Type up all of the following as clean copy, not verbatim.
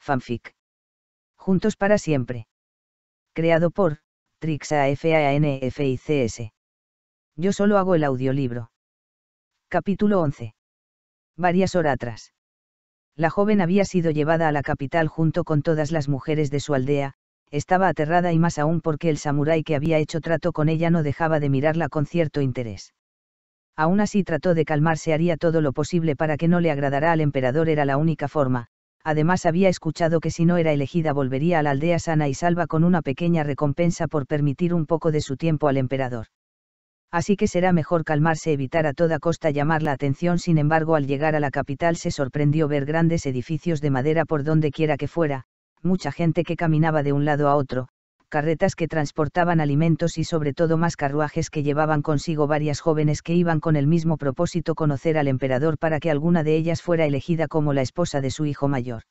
fanfic. Juntos para siempre. Creado por Trixafanfics. Yo solo hago el audiolibro. Capítulo 11. Varias horas atrás. La joven había sido llevada a la capital junto con todas las mujeres de su aldea. Estaba aterrada y más aún porque el samurái que había hecho trato con ella no dejaba de mirarla con cierto interés. Aún así trató de calmarse, haría todo lo posible para que no le agradara al emperador, era la única forma. Además había escuchado que si no era elegida volvería a la aldea sana y salva con una pequeña recompensa por permitir un poco de su tiempo al emperador. Así que será mejor calmarse, evitar a toda costa llamar la atención. Sin embargo, al llegar a la capital se sorprendió ver grandes edificios de madera por donde quiera que fuera, mucha gente que caminaba de un lado a otro, carretas que transportaban alimentos y sobre todo más carruajes que llevaban consigo varias jóvenes que iban con el mismo propósito: conocer al emperador para que alguna de ellas fuera elegida como la esposa de su hijo mayor.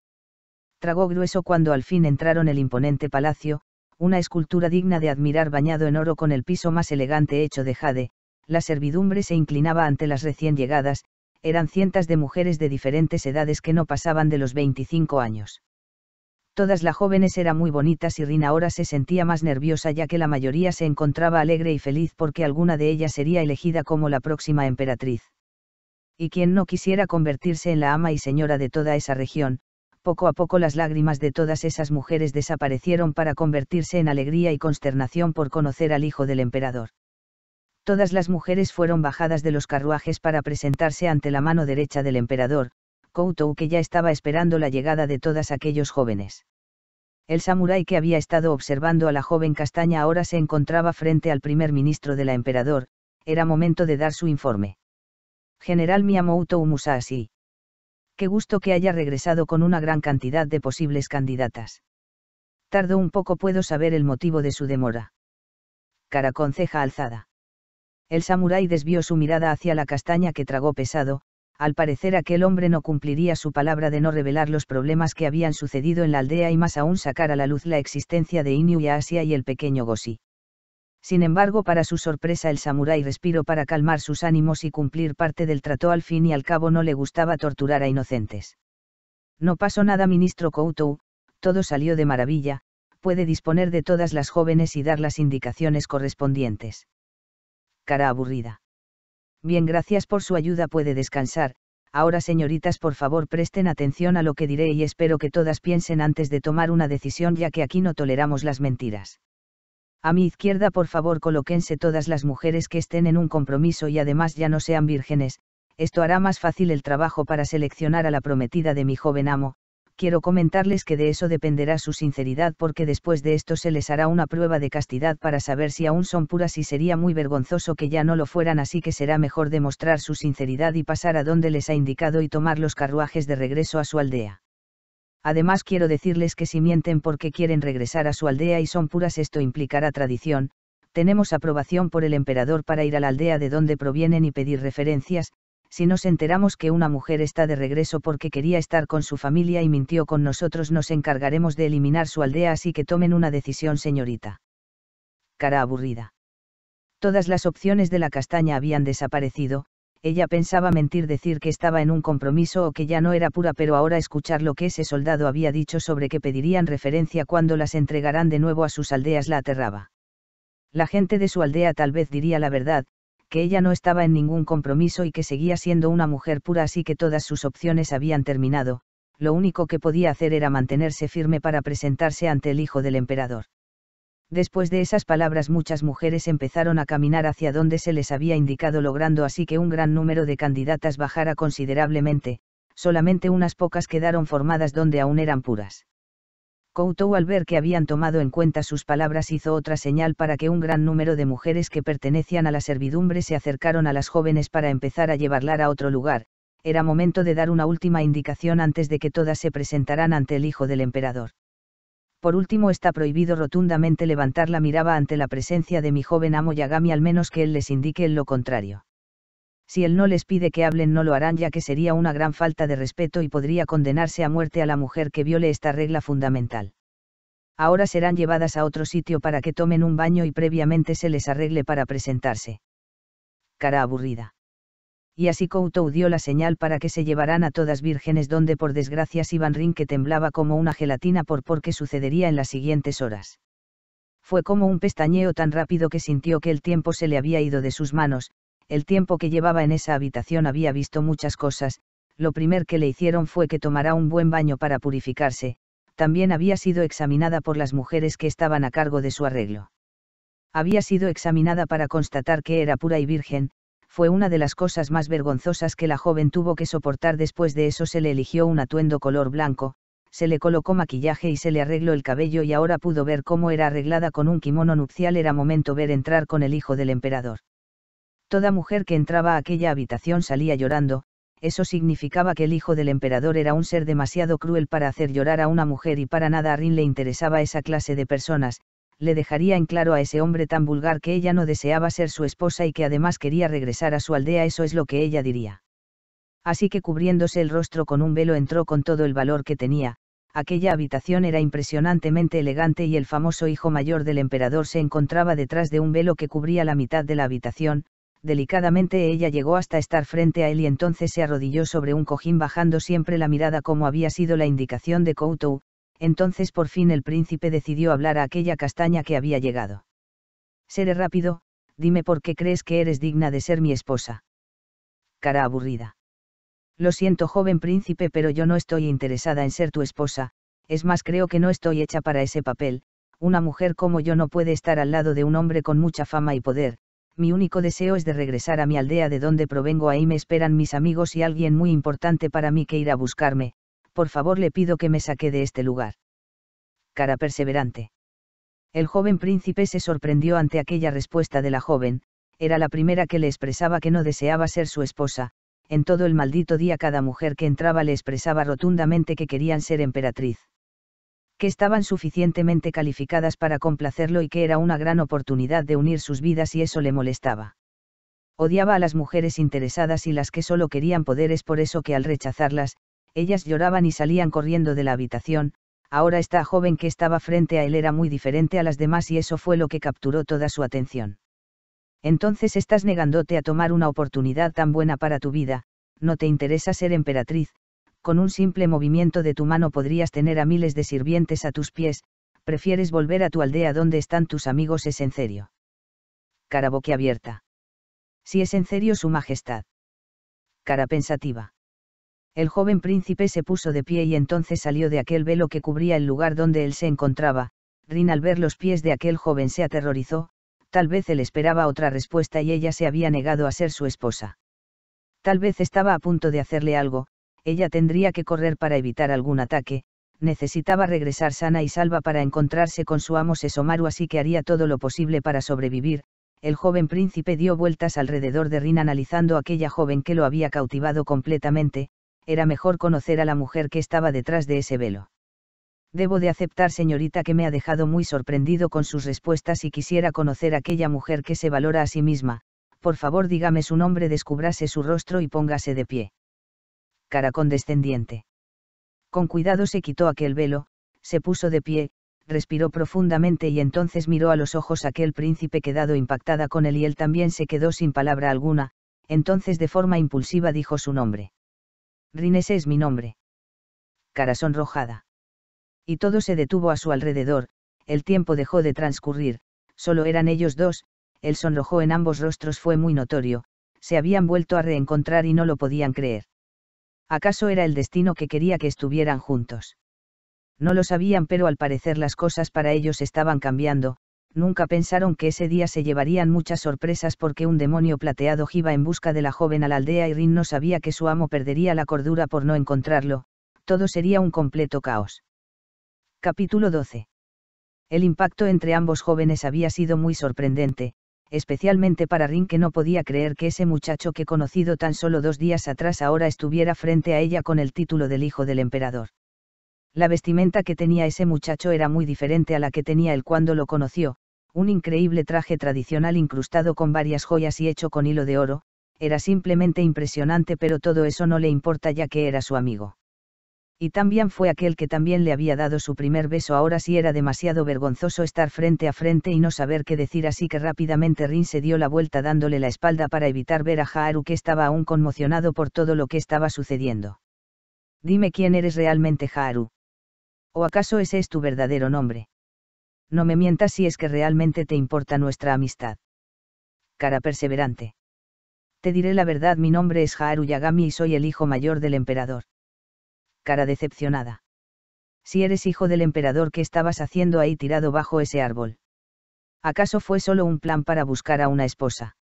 Tragó grueso cuando al fin entraron el imponente palacio, una escultura digna de admirar bañado en oro con el piso más elegante hecho de jade. La servidumbre se inclinaba ante las recién llegadas, eran cientos de mujeres de diferentes edades que no pasaban de los 25 años. Todas las jóvenes eran muy bonitas y Rina ahora se sentía más nerviosa ya que la mayoría se encontraba alegre y feliz porque alguna de ellas sería elegida como la próxima emperatriz. Y quien no quisiera convertirse en la ama y señora de toda esa región. Poco a poco las lágrimas de todas esas mujeres desaparecieron para convertirse en alegría y consternación por conocer al hijo del emperador. Todas las mujeres fueron bajadas de los carruajes para presentarse ante la mano derecha del emperador, Koutou, que ya estaba esperando la llegada de todos aquellos jóvenes. El samurái que había estado observando a la joven castaña ahora se encontraba frente al primer ministro de la emperador. Era momento de dar su informe. General Miyamoto Musashi. Qué gusto que haya regresado con una gran cantidad de posibles candidatas. Tardó un poco, ¿puedo saber el motivo de su demora? Cara con ceja alzada. El samurái desvió su mirada hacia la castaña que tragó pesado. Al parecer aquel hombre no cumpliría su palabra de no revelar los problemas que habían sucedido en la aldea y más aún sacar a la luz la existencia de Inuyasha y el pequeño Goshi. Sin embargo, para su sorpresa, el samurái respiró para calmar sus ánimos y cumplir parte del trato. Al fin y al cabo no le gustaba torturar a inocentes. No pasó nada, ministro Koutou, todo salió de maravilla, puede disponer de todas las jóvenes y dar las indicaciones correspondientes. Cara aburrida. Bien, gracias por su ayuda, puede descansar. Ahora, señoritas, por favor presten atención a lo que diré y espero que todas piensen antes de tomar una decisión, ya que aquí no toleramos las mentiras. A mi izquierda, por favor, colóquense todas las mujeres que estén en un compromiso y además ya no sean vírgenes. Esto hará más fácil el trabajo para seleccionar a la prometida de mi joven amo. Quiero comentarles que de eso dependerá su sinceridad, porque después de esto se les hará una prueba de castidad para saber si aún son puras y sería muy vergonzoso que ya no lo fueran, así que será mejor demostrar su sinceridad y pasar a donde les ha indicado y tomar los carruajes de regreso a su aldea. Además, quiero decirles que si mienten porque quieren regresar a su aldea y son puras, esto implicará traición. Tenemos aprobación por el emperador para ir a la aldea de donde provienen y pedir referencias. Si nos enteramos que una mujer está de regreso porque quería estar con su familia y mintió con nosotros, nos encargaremos de eliminar su aldea, así que tomen una decisión, señorita. Cara aburrida. Todas las opciones de la castaña habían desaparecido. Ella pensaba mentir, decir que estaba en un compromiso o que ya no era pura, pero ahora escuchar lo que ese soldado había dicho sobre que pedirían referencia cuando las entregarán de nuevo a sus aldeas la aterraba. La gente de su aldea tal vez diría la verdad, que ella no estaba en ningún compromiso y que seguía siendo una mujer pura, así que todas sus opciones habían terminado. Lo único que podía hacer era mantenerse firme para presentarse ante el hijo del emperador. Después de esas palabras, muchas mujeres empezaron a caminar hacia donde se les había indicado, logrando así que un gran número de candidatas bajara considerablemente. Solamente unas pocas quedaron formadas donde aún eran puras. Koutou, al ver que habían tomado en cuenta sus palabras, hizo otra señal para que un gran número de mujeres que pertenecían a la servidumbre se acercaron a las jóvenes para empezar a llevarlas a otro lugar. Era momento de dar una última indicación antes de que todas se presentaran ante el hijo del emperador. Por último, está prohibido rotundamente levantar la mirada ante la presencia de mi joven amo Yagami, al menos que él les indique lo contrario. Si él no les pide que hablen, no lo harán, ya que sería una gran falta de respeto y podría condenarse a muerte a la mujer que viole esta regla fundamental. Ahora serán llevadas a otro sitio para que tomen un baño y previamente se les arregle para presentarse. Cara aburrida. y así Koutou dio la señal para que se llevaran a todas vírgenes, donde por desgracia Sivan Rin, que temblaba como una gelatina por qué sucedería en las siguientes horas. Fue como un pestañeo tan rápido que sintió que el tiempo se le había ido de sus manos. El tiempo que llevaba en esa habitación había visto muchas cosas. Lo primero que le hicieron fue que tomara un buen baño para purificarse. También había sido examinada por las mujeres que estaban a cargo de su arreglo. Había sido examinada para constatar que era pura y virgen. Fue una de las cosas más vergonzosas que la joven tuvo que soportar. Después de eso se le eligió un atuendo color blanco, se le colocó maquillaje y se le arregló el cabello, y ahora pudo ver cómo era arreglada con un kimono nupcial. Era momento ver entrar con el hijo del emperador. Toda mujer que entraba a aquella habitación salía llorando. Eso significaba que el hijo del emperador era un ser demasiado cruel para hacer llorar a una mujer, y para nada a Rin le interesaba esa clase de personas. Le dejaría en claro a ese hombre tan vulgar que ella no deseaba ser su esposa y que además quería regresar a su aldea. Eso es lo que ella diría. Así que, cubriéndose el rostro con un velo, entró con todo el valor que tenía. Aquella habitación era impresionantemente elegante y el famoso hijo mayor del emperador se encontraba detrás de un velo que cubría la mitad de la habitación. Delicadamente ella llegó hasta estar frente a él y entonces se arrodilló sobre un cojín, bajando siempre la mirada como había sido la indicación de Koutou. Entonces por fin el príncipe decidió hablar a aquella castaña que había llegado. Seré rápido, dime por qué crees que eres digna de ser mi esposa. Cara aburrida. Lo siento, joven príncipe, pero yo no estoy interesada en ser tu esposa. Es más, creo que no estoy hecha para ese papel. Una mujer como yo no puede estar al lado de un hombre con mucha fama y poder. Mi único deseo es de regresar a mi aldea de donde provengo. Ahí me esperan mis amigos y alguien muy importante para mí que irá a buscarme. Por favor, le pido que me saque de este lugar. Cara perseverante. El joven príncipe se sorprendió ante aquella respuesta de la joven. Era la primera que le expresaba que no deseaba ser su esposa. En todo el maldito día cada mujer que entraba le expresaba rotundamente que querían ser emperatriz. Que estaban suficientemente calificadas para complacerlo y que era una gran oportunidad de unir sus vidas, y eso le molestaba. Odiaba a las mujeres interesadas y las que solo querían poder. Es por eso que al rechazarlas, ellas lloraban y salían corriendo de la habitación. Ahora esta joven que estaba frente a él era muy diferente a las demás y eso fue lo que capturó toda su atención. Entonces estás negándote a tomar una oportunidad tan buena para tu vida. No te interesa ser emperatriz. Con un simple movimiento de tu mano podrías tener a miles de sirvientes a tus pies. Prefieres volver a tu aldea donde están tus amigos. ¿Es en serio? Cara boquiabierta. Si es en serio, su majestad. Cara pensativa. El joven príncipe se puso de pie y entonces salió de aquel velo que cubría el lugar donde él se encontraba. Rin, al ver los pies de aquel joven, se aterrorizó. Tal vez él esperaba otra respuesta y ella se había negado a ser su esposa. Tal vez estaba a punto de hacerle algo. Ella tendría que correr para evitar algún ataque. Necesitaba regresar sana y salva para encontrarse con su amo Sesomaru, así que haría todo lo posible para sobrevivir. El joven príncipe dio vueltas alrededor de Rin analizando a aquella joven que lo había cautivado completamente. Era mejor conocer a la mujer que estaba detrás de ese velo. Debo de aceptar, señorita, que me ha dejado muy sorprendido con sus respuestas y quisiera conocer a aquella mujer que se valora a sí misma. Por favor, dígame su nombre, descúbrase su rostro y póngase de pie. Cara condescendiente. Con cuidado se quitó aquel velo, se puso de pie, respiró profundamente y entonces miró a los ojos a aquel príncipe, quedado impactada con él, y él también se quedó sin palabra alguna. Entonces de forma impulsiva dijo su nombre. Rin, ese es mi nombre. Cara sonrojada. Y todo se detuvo a su alrededor. El tiempo dejó de transcurrir, solo eran ellos dos. El sonrojo en ambos rostros fue muy notorio. Se habían vuelto a reencontrar y no lo podían creer. ¿Acaso era el destino que quería que estuvieran juntos? No lo sabían, pero al parecer las cosas para ellos estaban cambiando. Nunca pensaron que ese día se llevarían muchas sorpresas, porque un demonio plateado iba en busca de la joven a la aldea y Rin no sabía que su amo perdería la cordura por no encontrarlo. Todo sería un completo caos. Capítulo 12. El impacto entre ambos jóvenes había sido muy sorprendente, especialmente para Rin, que no podía creer que ese muchacho que conocido tan solo 2 días atrás ahora estuviera frente a ella con el título del hijo del emperador. La vestimenta que tenía ese muchacho era muy diferente a la que tenía él cuando lo conoció. Un increíble traje tradicional incrustado con varias joyas y hecho con hilo de oro. Era simplemente impresionante, pero todo eso no le importa ya que era su amigo. Y también fue aquel que también le había dado su primer beso. Ahora sí era demasiado vergonzoso estar frente a frente y no saber qué decir, así que rápidamente Rin se dio la vuelta dándole la espalda para evitar ver a Haru, que estaba aún conmocionado por todo lo que estaba sucediendo. Dime quién eres realmente, Haru. ¿O acaso ese es tu verdadero nombre? No me mientas si es que realmente te importa nuestra amistad. Cara perseverante. Te diré la verdad, mi nombre es Haru Yagami y soy el hijo mayor del emperador. Cara decepcionada. Si eres hijo del emperador, ¿qué estabas haciendo ahí tirado bajo ese árbol? ¿Acaso fue solo un plan para buscar a una esposa?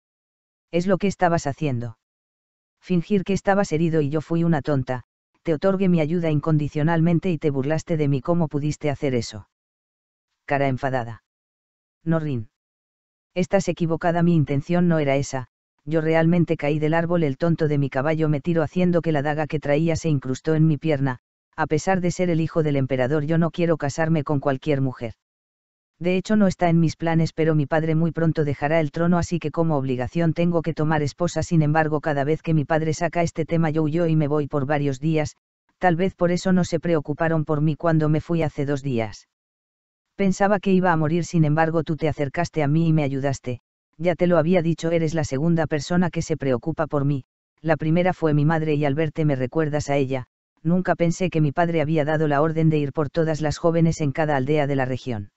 Es lo que estabas haciendo. Fingir que estabas herido y yo fui una tonta, te otorgué mi ayuda incondicionalmente y te burlaste de mí. ¿Cómo pudiste hacer eso? Cara enfadada. No, Rin. Estás equivocada, mi intención no era esa. Yo realmente caí del árbol, el tonto de mi caballo me tiró haciendo que la daga que traía se incrustó en mi pierna. A pesar de ser el hijo del emperador, yo no quiero casarme con cualquier mujer. De hecho, no está en mis planes, pero mi padre muy pronto dejará el trono, así que como obligación tengo que tomar esposa. Sin embargo, cada vez que mi padre saca este tema yo huyo y me voy por varios días. Tal vez por eso no se preocuparon por mí cuando me fui hace 2 días. Pensaba que iba a morir, sin embargo tú te acercaste a mí y me ayudaste. Ya te lo había dicho, eres la segunda persona que se preocupa por mí. La primera fue mi madre y al verte me recuerdas a ella. Nunca pensé que mi padre había dado la orden de ir por todas las jóvenes en cada aldea de la región.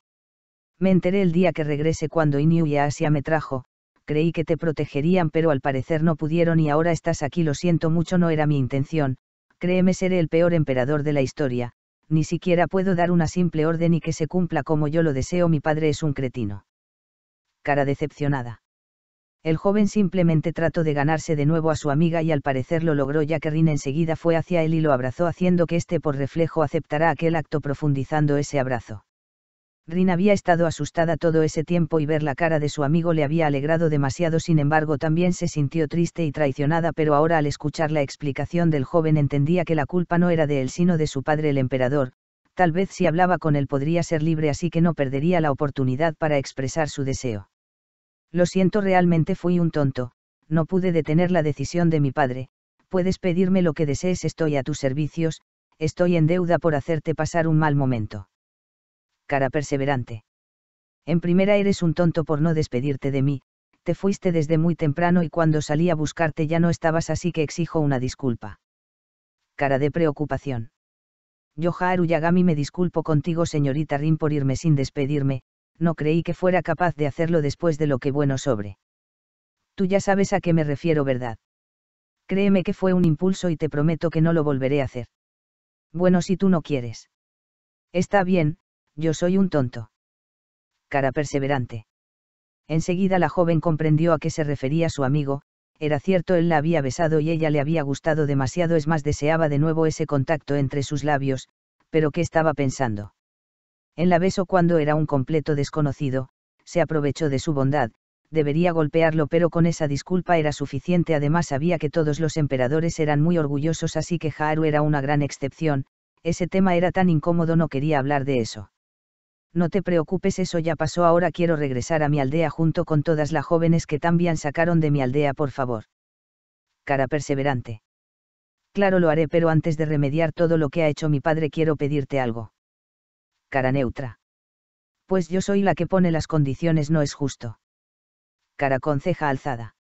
Me enteré el día que regresé, cuando Inu y Asia me trajo. Creí que te protegerían, pero al parecer no pudieron y ahora estás aquí. Lo siento mucho, no era mi intención. Créeme, seré el peor emperador de la historia. Ni siquiera puedo dar una simple orden y que se cumpla como yo lo deseo. Mi padre es un cretino. Cara decepcionada. El joven simplemente trató de ganarse de nuevo a su amiga y al parecer lo logró, ya que Rin enseguida fue hacia él y lo abrazó, haciendo que éste por reflejo aceptara aquel acto, profundizando ese abrazo. Rin había estado asustada todo ese tiempo y ver la cara de su amigo le había alegrado demasiado. Sin embargo, también se sintió triste y traicionada, pero ahora al escuchar la explicación del joven entendía que la culpa no era de él sino de su padre el emperador. Tal vez si hablaba con él podría ser libre, así que no perdería la oportunidad para expresar su deseo. Lo siento, realmente fui un tonto, no pude detener la decisión de mi padre. Puedes pedirme lo que desees, estoy a tus servicios. Estoy en deuda por hacerte pasar un mal momento. Cara perseverante. En primera, eres un tonto por no despedirte de mí. Te fuiste desde muy temprano y cuando salí a buscarte ya no estabas, así que exijo una disculpa. Cara de preocupación. Yo, Haru Yagami, me disculpo contigo, señorita Rin, por irme sin despedirme. No creí que fuera capaz de hacerlo después de lo que bueno sobre. Tú ya sabes a qué me refiero, ¿verdad? Créeme que fue un impulso y te prometo que no lo volveré a hacer. Bueno, si tú no quieres. Está bien, yo soy un tonto. Cara perseverante. Enseguida la joven comprendió a qué se refería su amigo. Era cierto, él la había besado y ella le había gustado demasiado, es más, deseaba de nuevo ese contacto entre sus labios, pero ¿qué estaba pensando? En la besó cuando era un completo desconocido, se aprovechó de su bondad. Debería golpearlo, pero con esa disculpa era suficiente. Además sabía que todos los emperadores eran muy orgullosos, así que Haru era una gran excepción. Ese tema era tan incómodo, no quería hablar de eso. No te preocupes, eso ya pasó, ahora quiero regresar a mi aldea junto con todas las jóvenes que también sacaron de mi aldea, por favor. Cara perseverante. Claro, lo haré, pero antes de remediar todo lo que ha hecho mi padre quiero pedirte algo. Cara neutra. Pues yo soy la que pone las condiciones, no es justo. Cara con ceja alzada.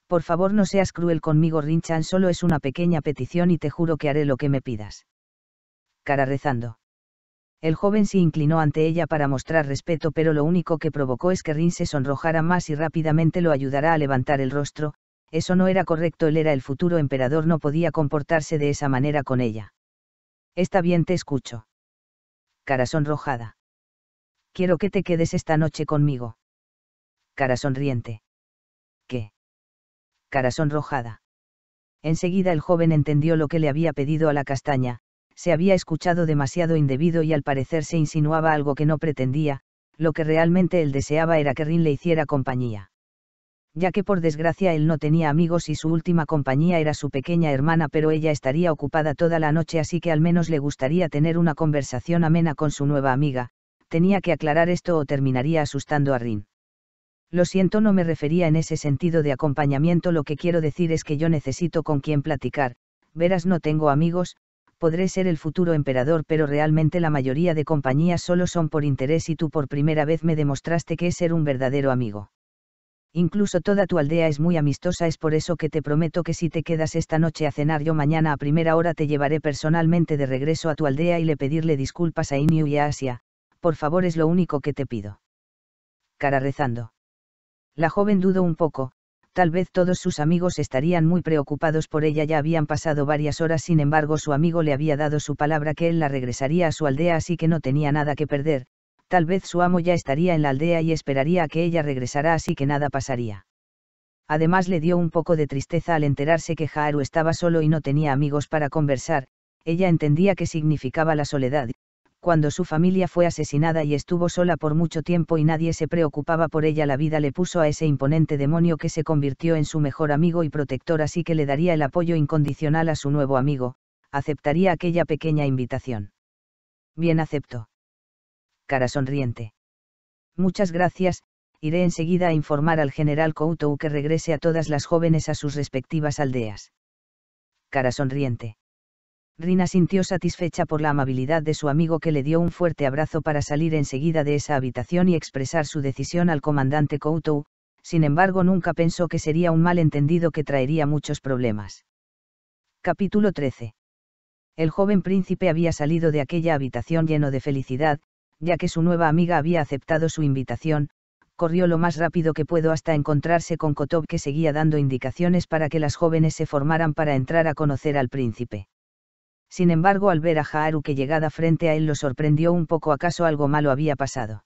Por favor, no seas cruel conmigo, Rin-chan, solo es una pequeña petición y te juro que haré lo que me pidas. Cara rezando. El joven se inclinó ante ella para mostrar respeto, pero lo único que provocó es que Rin se sonrojara más y rápidamente lo ayudará a levantar el rostro. Eso no era correcto, él era el futuro emperador, no podía comportarse de esa manera con ella. Está bien, te escucho. Cara sonrojada. Quiero que te quedes esta noche conmigo. Cara sonriente. ¿Qué? Cara sonrojada. Enseguida el joven entendió lo que le había pedido a la castaña. Se había escuchado demasiado indebido y al parecer se insinuaba algo que no pretendía. Lo que realmente él deseaba era que Rin le hiciera compañía. Ya que por desgracia él no tenía amigos y su última compañía era su pequeña hermana, pero ella estaría ocupada toda la noche, así que al menos le gustaría tener una conversación amena con su nueva amiga. Tenía que aclarar esto o terminaría asustando a Rin. Lo siento, no me refería en ese sentido de acompañamiento, lo que quiero decir es que yo necesito con quien platicar. Verás, no tengo amigos, Podré ser el futuro emperador, pero realmente la mayoría de compañías solo son por interés y tú por primera vez me demostraste que es ser un verdadero amigo. Incluso toda tu aldea es muy amistosa, es por eso que te prometo que si te quedas esta noche a cenar, yo mañana a primera hora te llevaré personalmente de regreso a tu aldea y le pedirle disculpas a Iniu y a Asia, por favor, es lo único que te pido. Cara rezando. La joven dudó un poco, tal vez todos sus amigos estarían muy preocupados por ella, ya habían pasado varias horas, sin embargo su amigo le había dado su palabra que él la regresaría a su aldea, así que no tenía nada que perder. Tal vez su amo ya estaría en la aldea y esperaría a que ella regresara, así que nada pasaría. Además le dio un poco de tristeza al enterarse que Haru estaba solo y no tenía amigos para conversar. Ella entendía qué significaba la soledad, cuando su familia fue asesinada y estuvo sola por mucho tiempo y nadie se preocupaba por ella. La vida le puso a ese imponente demonio que se convirtió en su mejor amigo y protector, así que le daría el apoyo incondicional a su nuevo amigo, aceptaría aquella pequeña invitación. Bien, aceptó. Cara sonriente. Muchas gracias, iré enseguida a informar al general Koutou que regrese a todas las jóvenes a sus respectivas aldeas. Cara sonriente. Rina sintió satisfecha por la amabilidad de su amigo, que le dio un fuerte abrazo para salir enseguida de esa habitación y expresar su decisión al comandante Koutou. Sin embargo, nunca pensó que sería un malentendido que traería muchos problemas. Capítulo 13. El joven príncipe había salido de aquella habitación lleno de felicidad, ya que su nueva amiga había aceptado su invitación. Corrió lo más rápido que pudo hasta encontrarse con Kotob, que seguía dando indicaciones para que las jóvenes se formaran para entrar a conocer al príncipe. Sin embargo, al ver a Haru que llegada frente a él lo sorprendió un poco. ¿Acaso algo malo había pasado?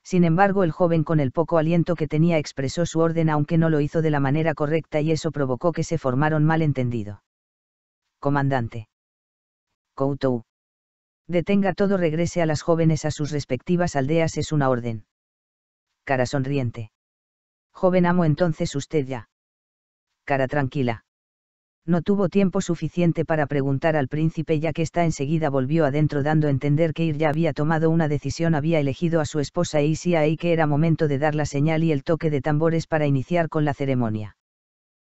Sin embargo, el joven, con el poco aliento que tenía, expresó su orden, aunque no lo hizo de la manera correcta, y eso provocó que se formara un malentendido. Comandante Koutou. Detenga todo, regrese a las jóvenes a sus respectivas aldeas, es una orden. Cara sonriente. Joven amo, entonces usted ya. Cara tranquila. No tuvo tiempo suficiente para preguntar al príncipe, ya que ésta enseguida volvió adentro dando a entender que Ir ya había tomado una decisión, había elegido a su esposa Isia y que era momento de dar la señal y el toque de tambores para iniciar con la ceremonia.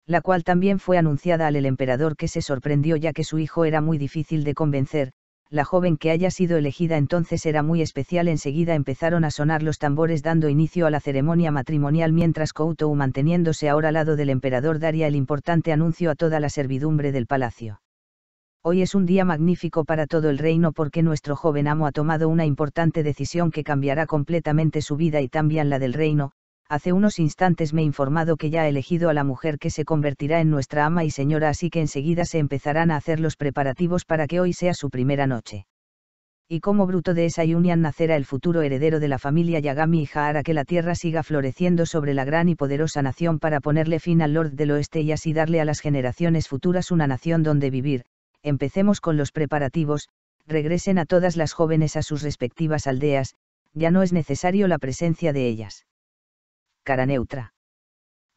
La cual también fue anunciada al emperador, que se sorprendió ya que su hijo era muy difícil de convencer. La joven que haya sido elegida entonces era muy especial. Enseguida empezaron a sonar los tambores dando inicio a la ceremonia matrimonial, mientras Koutou, manteniéndose ahora al lado del emperador, daría el importante anuncio a toda la servidumbre del palacio. Hoy es un día magnífico para todo el reino, porque nuestro joven amo ha tomado una importante decisión que cambiará completamente su vida y también la del reino. Hace unos instantes me he informado que ya ha elegido a la mujer que se convertirá en nuestra ama y señora, así que enseguida se empezarán a hacer los preparativos para que hoy sea su primera noche. Y como fruto de esa unión nacerá el futuro heredero de la familia Yagami, y hará que la tierra siga floreciendo sobre la gran y poderosa nación para ponerle fin al Lord del Oeste y así darle a las generaciones futuras una nación donde vivir. Empecemos con los preparativos. Regresen a todas las jóvenes a sus respectivas aldeas, ya no es necesario la presencia de ellas. Cara neutra.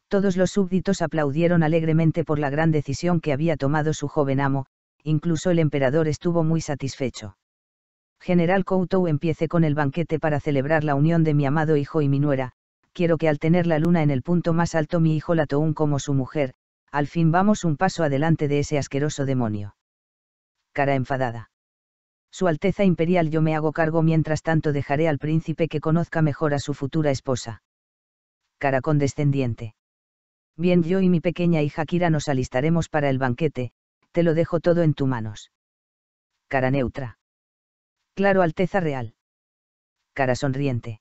Todos los súbditos aplaudieron alegremente por la gran decisión que había tomado su joven amo, incluso el emperador estuvo muy satisfecho. General Koutou, empiece con el banquete para celebrar la unión de mi amado hijo y mi nuera. Quiero que al tener la luna en el punto más alto, mi hijo Latoun como su mujer, al fin vamos un paso adelante de ese asqueroso demonio. Cara enfadada. Su Alteza Imperial, yo me hago cargo, mientras tanto dejaré al príncipe que conozca mejor a su futura esposa. Cara condescendiente. Bien, yo y mi pequeña hija Kira nos alistaremos para el banquete, te lo dejo todo en tus manos. Cara neutra. Claro, Alteza Real. Cara sonriente.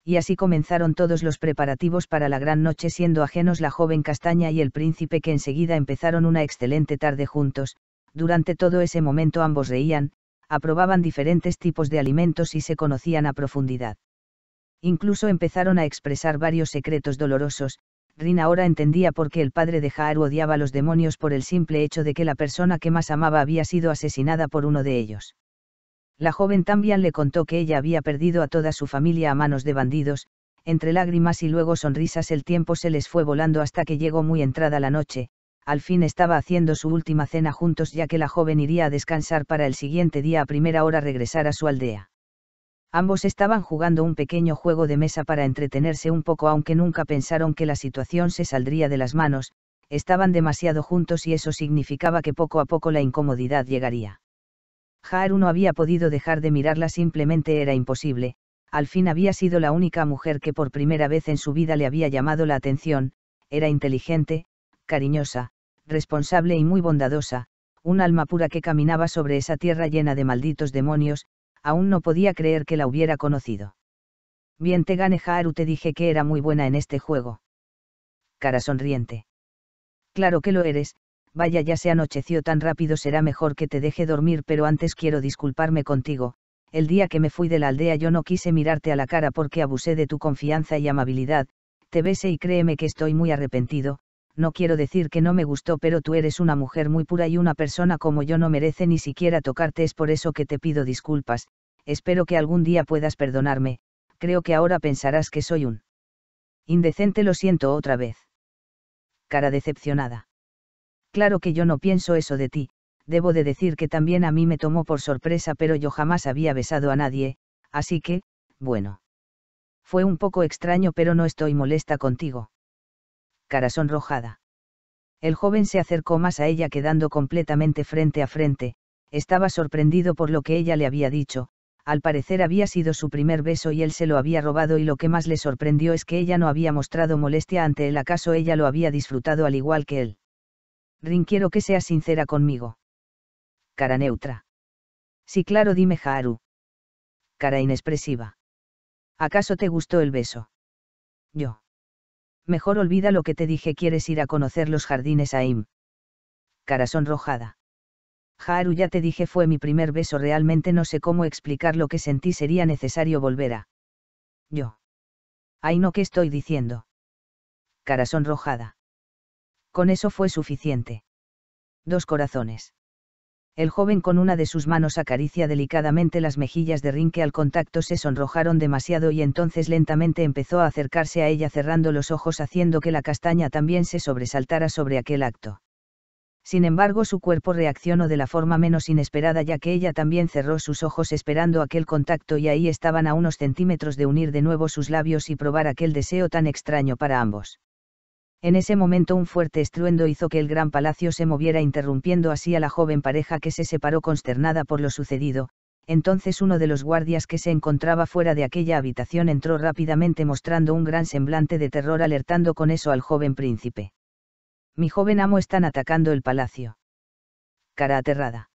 Y así comenzaron todos los preparativos para la gran noche, siendo ajenos la joven castaña y el príncipe, que enseguida empezaron una excelente tarde juntos. Durante todo ese momento ambos reían, aprobaban diferentes tipos de alimentos y se conocían a profundidad. Incluso empezaron a expresar varios secretos dolorosos. Rin ahora entendía por qué el padre de Haru odiaba a los demonios, por el simple hecho de que la persona que más amaba había sido asesinada por uno de ellos. La joven también le contó que ella había perdido a toda su familia a manos de bandidos. Entre lágrimas y luego sonrisas el tiempo se les fue volando hasta que llegó muy entrada la noche. Al fin estaba haciendo su última cena juntos, ya que la joven iría a descansar para el siguiente día a primera hora regresar a su aldea. Ambos estaban jugando un pequeño juego de mesa para entretenerse un poco, aunque nunca pensaron que la situación se saldría de las manos. estaban demasiado juntos y eso significaba que poco a poco la incomodidad llegaría. Haru no había podido dejar de mirarla, simplemente era imposible. Al fin había sido la única mujer que por primera vez en su vida le había llamado la atención, era inteligente, cariñosa, responsable y muy bondadosa, un alma pura que caminaba sobre esa tierra llena de malditos demonios. Aún no podía creer que la hubiera conocido. Bien te gané, Haru, te dije que era muy buena en este juego. Cara sonriente. Claro que lo eres. Vaya, ya se anocheció tan rápido, será mejor que te deje dormir, pero antes quiero disculparme contigo. El día que me fui de la aldea yo no quise mirarte a la cara porque abusé de tu confianza y amabilidad, te besé y créeme que estoy muy arrepentido. No quiero decir que no me gustó, pero tú eres una mujer muy pura y una persona como yo no merece ni siquiera tocarte, es por eso que te pido disculpas. Espero que algún día puedas perdonarme. Creo que ahora pensarás que soy un indecente, lo siento otra vez. Cara decepcionada. Claro que yo no pienso eso de ti. Debo de decir que también a mí me tomó por sorpresa, pero yo jamás había besado a nadie, así que, bueno. Fue un poco extraño, pero no estoy molesta contigo. Cara sonrojada. El joven se acercó más a ella, quedando completamente frente a frente. Estaba sorprendido por lo que ella le había dicho. Al parecer había sido su primer beso y él se lo había robado, y lo que más le sorprendió es que ella no había mostrado molestia ante él. ¿Acaso ella lo había disfrutado al igual que él? Rin, quiero que seas sincera conmigo. Cara neutra. Sí, claro, dime, Haru. Cara inexpresiva. ¿Acaso te gustó el beso? Yo. Mejor olvida lo que te dije, ¿quieres ir a conocer los jardines Aim? Cara sonrojada. Haru, ya te dije, fue mi primer beso, realmente no sé cómo explicar lo que sentí, sería necesario volver a... Yo. Ay, no, ¿qué estoy diciendo? Cara sonrojada. Con eso fue suficiente. 2 corazones. El joven con una de sus manos acaricia delicadamente las mejillas de Rin, que al contacto se sonrojaron demasiado, y entonces lentamente empezó a acercarse a ella cerrando los ojos, haciendo que la castaña también se sobresaltara sobre aquel acto. Sin embargo, su cuerpo reaccionó de la forma menos inesperada, ya que ella también cerró sus ojos esperando aquel contacto, y ahí estaban a unos centímetros de unir de nuevo sus labios y probar aquel deseo tan extraño para ambos. En ese momento un fuerte estruendo hizo que el gran palacio se moviera, interrumpiendo así a la joven pareja, que se separó consternada por lo sucedido. Entonces uno de los guardias que se encontraba fuera de aquella habitación entró rápidamente mostrando un gran semblante de terror, alertando con eso al joven príncipe. Mi joven amo, están atacando el palacio. Cara aterrada.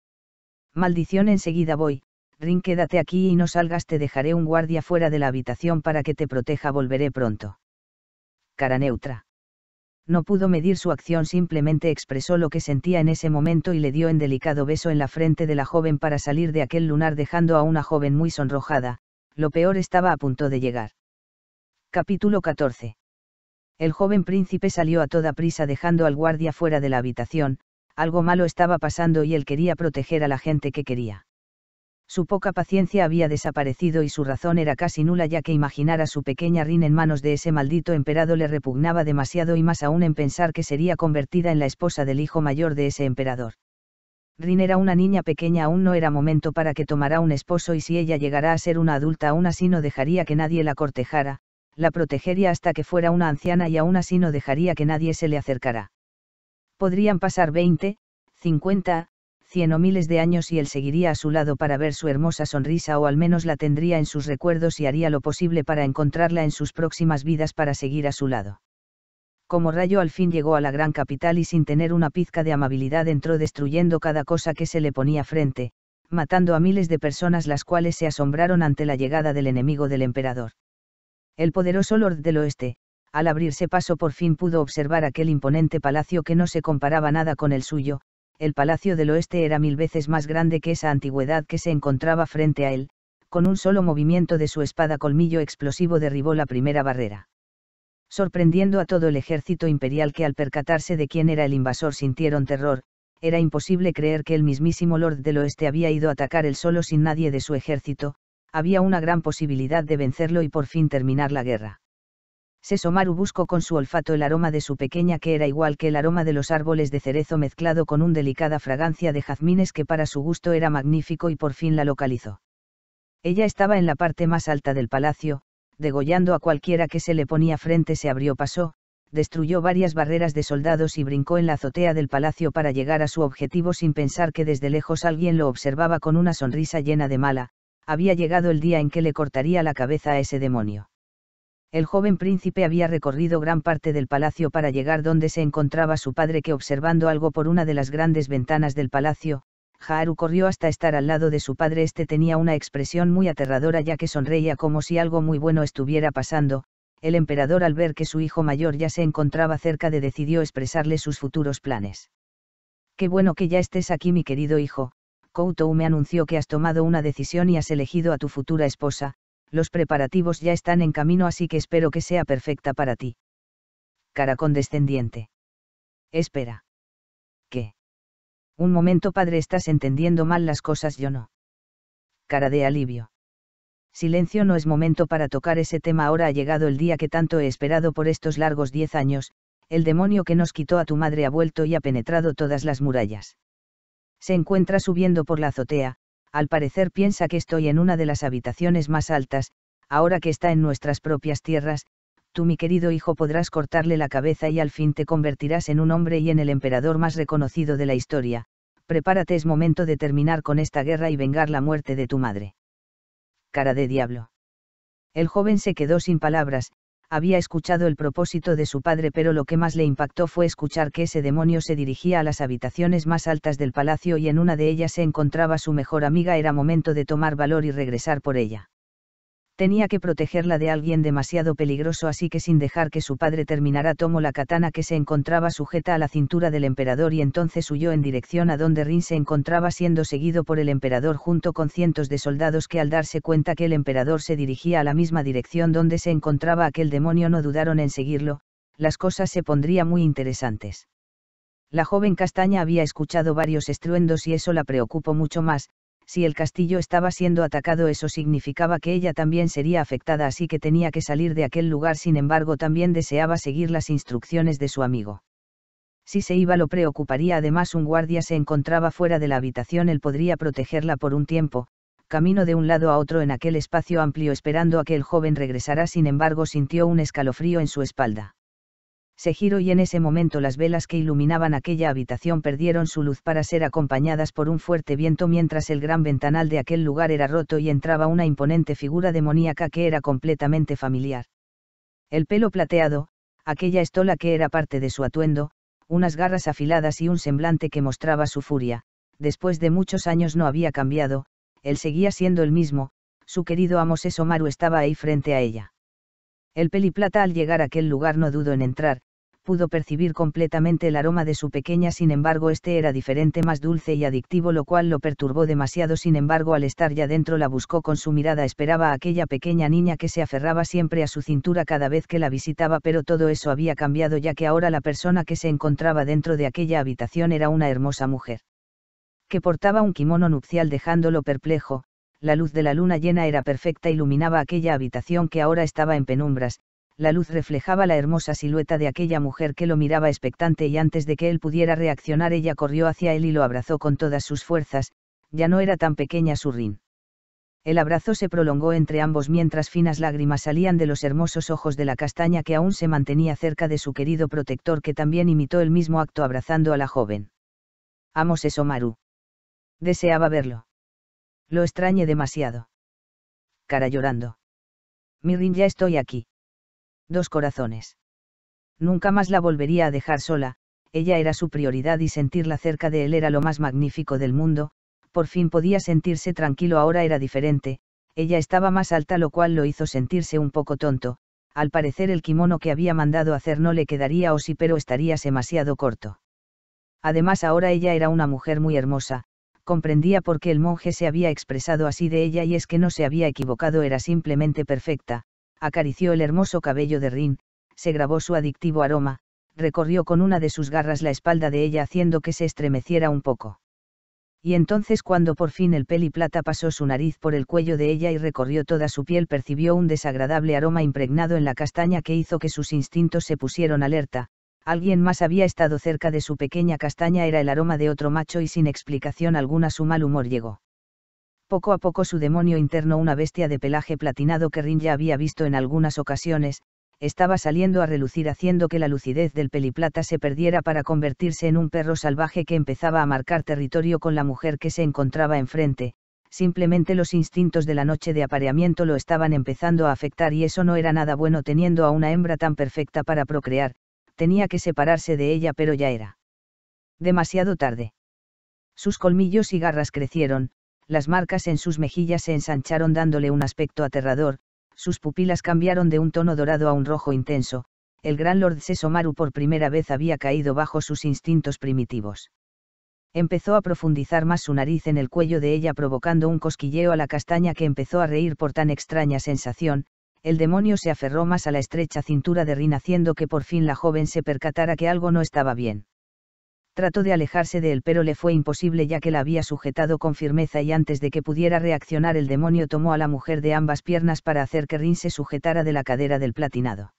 Maldición, enseguida voy. Rin, quédate aquí y no salgas, te dejaré un guardia fuera de la habitación para que te proteja, volveré pronto. Cara neutra. No pudo medir su acción, simplemente expresó lo que sentía en ese momento y le dio un delicado beso en la frente de la joven para salir de aquel lunar, dejando a una joven muy sonrojada. Lo peor estaba a punto de llegar. Capítulo 14. El joven príncipe salió a toda prisa dejando al guardia fuera de la habitación. Algo malo estaba pasando y él quería proteger a la gente que quería. Su poca paciencia había desaparecido y su razón era casi nula, ya que imaginar a su pequeña Rin en manos de ese maldito emperador le repugnaba demasiado, y más aún en pensar que sería convertida en la esposa del hijo mayor de ese emperador. Rin era una niña pequeña, aún no era momento para que tomara un esposo, y si ella llegara a ser una adulta aún así no dejaría que nadie la cortejara, la protegería hasta que fuera una anciana y aún así no dejaría que nadie se le acercara. Podrían pasar 20, 50, 100 o miles de años y él seguiría a su lado para ver su hermosa sonrisa, o al menos la tendría en sus recuerdos, y haría lo posible para encontrarla en sus próximas vidas para seguir a su lado. Como rayo al fin llegó a la gran capital y sin tener una pizca de amabilidad entró destruyendo cada cosa que se le ponía frente, matando a miles de personas, las cuales se asombraron ante la llegada del enemigo del emperador. El poderoso Lord del Oeste, al abrirse paso, por fin pudo observar aquel imponente palacio que no se comparaba nada con el suyo. El Palacio del Oeste era 1000 veces más grande que esa antigüedad que se encontraba frente a él. Con un solo movimiento de su espada colmillo explosivo derribó la primera barrera, sorprendiendo a todo el ejército imperial, que al percatarse de quién era el invasor sintieron terror. Era imposible creer que el mismísimo Lord del Oeste había ido a atacar él solo sin nadie de su ejército. Había una gran posibilidad de vencerlo y por fin terminar la guerra. Sesomaru buscó con su olfato el aroma de su pequeña, que era igual que el aroma de los árboles de cerezo mezclado con una delicada fragancia de jazmines que para su gusto era magnífico, y por fin la localizó. Ella estaba en la parte más alta del palacio, degollando a cualquiera que se le ponía frente. Se abrió paso, destruyó varias barreras de soldados y brincó en la azotea del palacio para llegar a su objetivo sin pensar que desde lejos alguien lo observaba con una sonrisa llena de mala. Había llegado el día en que le cortaría la cabeza a ese demonio. El joven príncipe había recorrido gran parte del palacio para llegar donde se encontraba su padre, que, observando algo por una de las grandes ventanas del palacio, Haru corrió hasta estar al lado de su padre. Este tenía una expresión muy aterradora, ya que sonreía como si algo muy bueno estuviera pasando. El emperador, al ver que su hijo mayor ya se encontraba cerca decidió expresarle sus futuros planes. «Qué bueno que ya estés aquí, mi querido hijo. Koutou me anunció que has tomado una decisión y has elegido a tu futura esposa. Los preparativos ya están en camino, así que espero que sea perfecta para ti». Cara condescendiente. «Espera. ¿Qué? Un momento, padre, estás entendiendo mal las cosas, yo no». Cara de alivio. «Silencio, no es momento para tocar ese tema ahora. Ha llegado el día que tanto he esperado por estos largos 10 años. El demonio que nos quitó a tu madre ha vuelto y ha penetrado todas las murallas. Se encuentra subiendo por la azotea. Al parecer piensa que estoy en una de las habitaciones más altas. Ahora que está en nuestras propias tierras, tú, mi querido hijo, podrás cortarle la cabeza y al fin te convertirás en un hombre y en el emperador más reconocido de la historia. Prepárate, es momento de terminar con esta guerra y vengar la muerte de tu madre». Cara de diablo. El joven se quedó sin palabras. Había escuchado el propósito de su padre, pero lo que más le impactó fue escuchar que ese demonio se dirigía a las habitaciones más altas del palacio y en una de ellas se encontraba su mejor amiga. Era momento de tomar valor y regresar por ella. Tenía que protegerla de alguien demasiado peligroso, así que sin dejar que su padre terminara, tomó la katana que se encontraba sujeta a la cintura del emperador y entonces huyó en dirección a donde Rin se encontraba, siendo seguido por el emperador junto con cientos de soldados que, al darse cuenta que el emperador se dirigía a la misma dirección donde se encontraba aquel demonio, no dudaron en seguirlo. Las cosas se pondrían muy interesantes. La joven castaña había escuchado varios estruendos y eso la preocupó mucho más. Si el castillo estaba siendo atacado, eso significaba que ella también sería afectada, así que tenía que salir de aquel lugar. Sin embargo, también deseaba seguir las instrucciones de su amigo. Si se iba, lo preocuparía. Además, un guardia se encontraba fuera de la habitación. Él podría protegerla por un tiempo. Caminó de un lado a otro en aquel espacio amplio esperando a que el joven regresara. Sin embargo, sintió un escalofrío en su espalda. Se giró y en ese momento las velas que iluminaban aquella habitación perdieron su luz para ser acompañadas por un fuerte viento, mientras el gran ventanal de aquel lugar era roto y entraba una imponente figura demoníaca que era completamente familiar. El pelo plateado, aquella estola que era parte de su atuendo, unas garras afiladas y un semblante que mostraba su furia. Después de muchos años no había cambiado, él seguía siendo el mismo. Su querido amo Sesomaru estaba ahí frente a ella. El peliplata, al llegar a aquel lugar, no dudó en entrar. Pudo percibir completamente el aroma de su pequeña, sin embargo este era diferente, más dulce y adictivo, lo cual lo perturbó demasiado. Sin embargo, al estar ya dentro, la buscó con su mirada. Esperaba a aquella pequeña niña que se aferraba siempre a su cintura cada vez que la visitaba, pero todo eso había cambiado, ya que ahora la persona que se encontraba dentro de aquella habitación era una hermosa mujer, que portaba un kimono nupcial, dejándolo perplejo. La luz de la luna llena era perfecta, iluminaba aquella habitación que ahora estaba en penumbras. La luz reflejaba la hermosa silueta de aquella mujer que lo miraba expectante, y antes de que él pudiera reaccionar, ella corrió hacia él y lo abrazó con todas sus fuerzas. Ya no era tan pequeña su Rin. El abrazo se prolongó entre ambos mientras finas lágrimas salían de los hermosos ojos de la castaña, que aún se mantenía cerca de su querido protector, que también imitó el mismo acto abrazando a la joven. Amo Sesomaru. Deseaba verlo. Lo extrañé demasiado. Cara llorando. Mi Rin, ya estoy aquí. 2 corazones. Nunca más la volvería a dejar sola. Ella era su prioridad y sentirla cerca de él era lo más magnífico del mundo. Por fin podía sentirse tranquilo. Ahora era diferente. Ella estaba más alta, lo cual lo hizo sentirse un poco tonto. Al parecer el kimono que había mandado hacer no le quedaría, o sí, pero estaría demasiado corto. Además, ahora ella era una mujer muy hermosa. Comprendía por qué el monje se había expresado así de ella, y es que no se había equivocado, era simplemente perfecta. Acarició el hermoso cabello de Rin, se grabó su adictivo aroma, recorrió con una de sus garras la espalda de ella haciendo que se estremeciera un poco. Y entonces, cuando por fin el peliplata pasó su nariz por el cuello de ella y recorrió toda su piel, percibió un desagradable aroma impregnado en la castaña que hizo que sus instintos se pusieran alerta. Alguien más había estado cerca de su pequeña castaña, era el aroma de otro macho, y sin explicación alguna su mal humor llegó. Poco a poco su demonio interno, una bestia de pelaje platinado que Rin ya había visto en algunas ocasiones, estaba saliendo a relucir haciendo que la lucidez del peliplata se perdiera para convertirse en un perro salvaje que empezaba a marcar territorio con la mujer que se encontraba enfrente. Simplemente los instintos de la noche de apareamiento lo estaban empezando a afectar y eso no era nada bueno teniendo a una hembra tan perfecta para procrear, tenía que separarse de ella pero ya era demasiado tarde. Sus colmillos y garras crecieron, las marcas en sus mejillas se ensancharon dándole un aspecto aterrador, sus pupilas cambiaron de un tono dorado a un rojo intenso, el gran Lord Sesomaru por primera vez había caído bajo sus instintos primitivos. Empezó a profundizar más su nariz en el cuello de ella provocando un cosquilleo a la castaña que empezó a reír por tan extraña sensación, el demonio se aferró más a la estrecha cintura de Rin haciendo que por fin la joven se percatara que algo no estaba bien. Trató de alejarse de él pero le fue imposible ya que la había sujetado con firmeza y antes de que pudiera reaccionar el demonio tomó a la mujer de ambas piernas para hacer que Rin se sujetara de la cadera del platinado.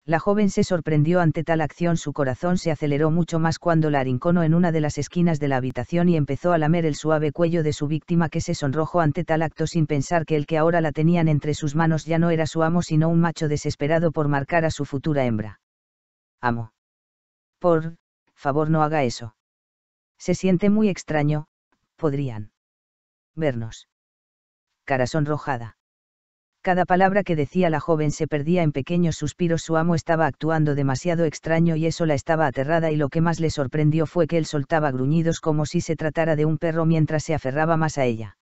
La joven se sorprendió ante tal acción, su corazón se aceleró mucho más cuando la arrinconó en una de las esquinas de la habitación y empezó a lamer el suave cuello de su víctima que se sonrojó ante tal acto sin pensar que el que ahora la tenían entre sus manos ya no era su amo sino un macho desesperado por marcar a su futura hembra. Amo. Por favor no haga eso. Se siente muy extraño, podrían vernos. Cara sonrojada. Cada palabra que decía la joven se perdía en pequeños suspiros, su amo estaba actuando demasiado extraño y eso la estaba aterrada y lo que más le sorprendió fue que él soltaba gruñidos como si se tratara de un perro mientras se aferraba más a ella.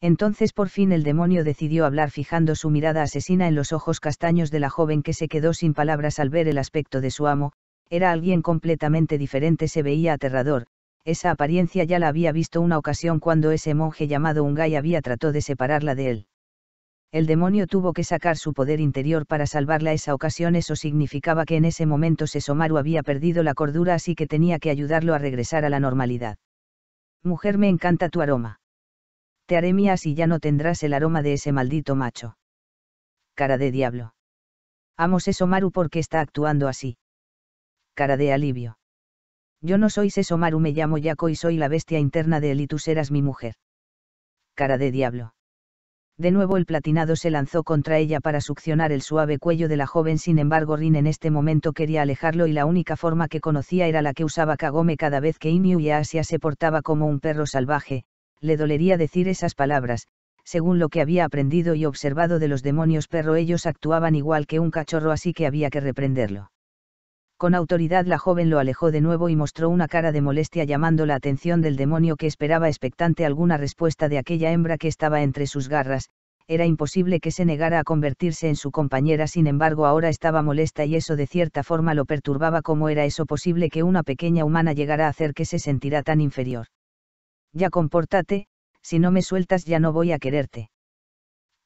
Entonces por fin el demonio decidió hablar fijando su mirada asesina en los ojos castaños de la joven que se quedó sin palabras al ver el aspecto de su amo. Era alguien completamente diferente, se veía aterrador, esa apariencia ya la había visto una ocasión cuando ese monje llamado Ungai había tratado de separarla de él. El demonio tuvo que sacar su poder interior para salvarla esa ocasión, eso significaba que en ese momento Sesomaru había perdido la cordura así que tenía que ayudarlo a regresar a la normalidad. Mujer, me encanta tu aroma. Te haré mía así ya no tendrás el aroma de ese maldito macho. Cara de diablo. Amo Sesomaru porque está actuando así. Cara de alivio. Yo no soy Sesomaru, me llamo Yako y soy la bestia interna de él y tú serás mi mujer. Cara de diablo. De nuevo el platinado se lanzó contra ella para succionar el suave cuello de la joven, sin embargo Rin en este momento quería alejarlo y la única forma que conocía era la que usaba Kagome cada vez que Inuyasha se portaba como un perro salvaje, le dolería decir esas palabras, según lo que había aprendido y observado de los demonios perro ellos actuaban igual que un cachorro así que había que reprenderlo. Con autoridad la joven lo alejó de nuevo y mostró una cara de molestia llamando la atención del demonio que esperaba expectante alguna respuesta de aquella hembra que estaba entre sus garras. Era imposible que se negara a convertirse en su compañera, sin embargo ahora estaba molesta y eso de cierta forma lo perturbaba. ¿Cómo era eso posible que una pequeña humana llegara a hacer que se sentirá tan inferior? Ya compórtate, si no me sueltas ya no voy a quererte.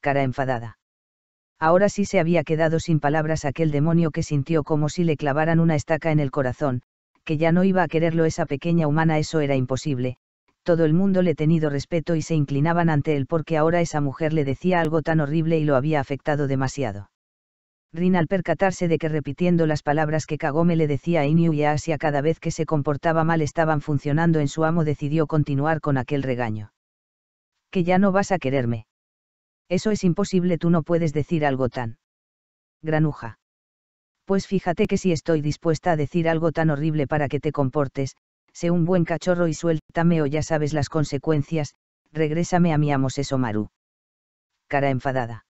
Cara enfadada. Ahora sí se había quedado sin palabras aquel demonio que sintió como si le clavaran una estaca en el corazón, que ya no iba a quererlo esa pequeña humana, eso era imposible. Todo el mundo le tenido respeto y se inclinaban ante él porque ahora esa mujer le decía algo tan horrible y lo había afectado demasiado. Rin, al percatarse de que repitiendo las palabras que Kagome le decía a Inuyasha cada vez que se comportaba mal estaban funcionando en su amo, decidió continuar con aquel regaño. Que ya no vas a quererme. Eso es imposible, tú no puedes decir algo tan granuja. Pues fíjate que si estoy dispuesta a decir algo tan horrible para que te comportes, sé un buen cachorro y suéltame o ya sabes las consecuencias, regrésame a mi amo Sesomaru. Cara enfadada.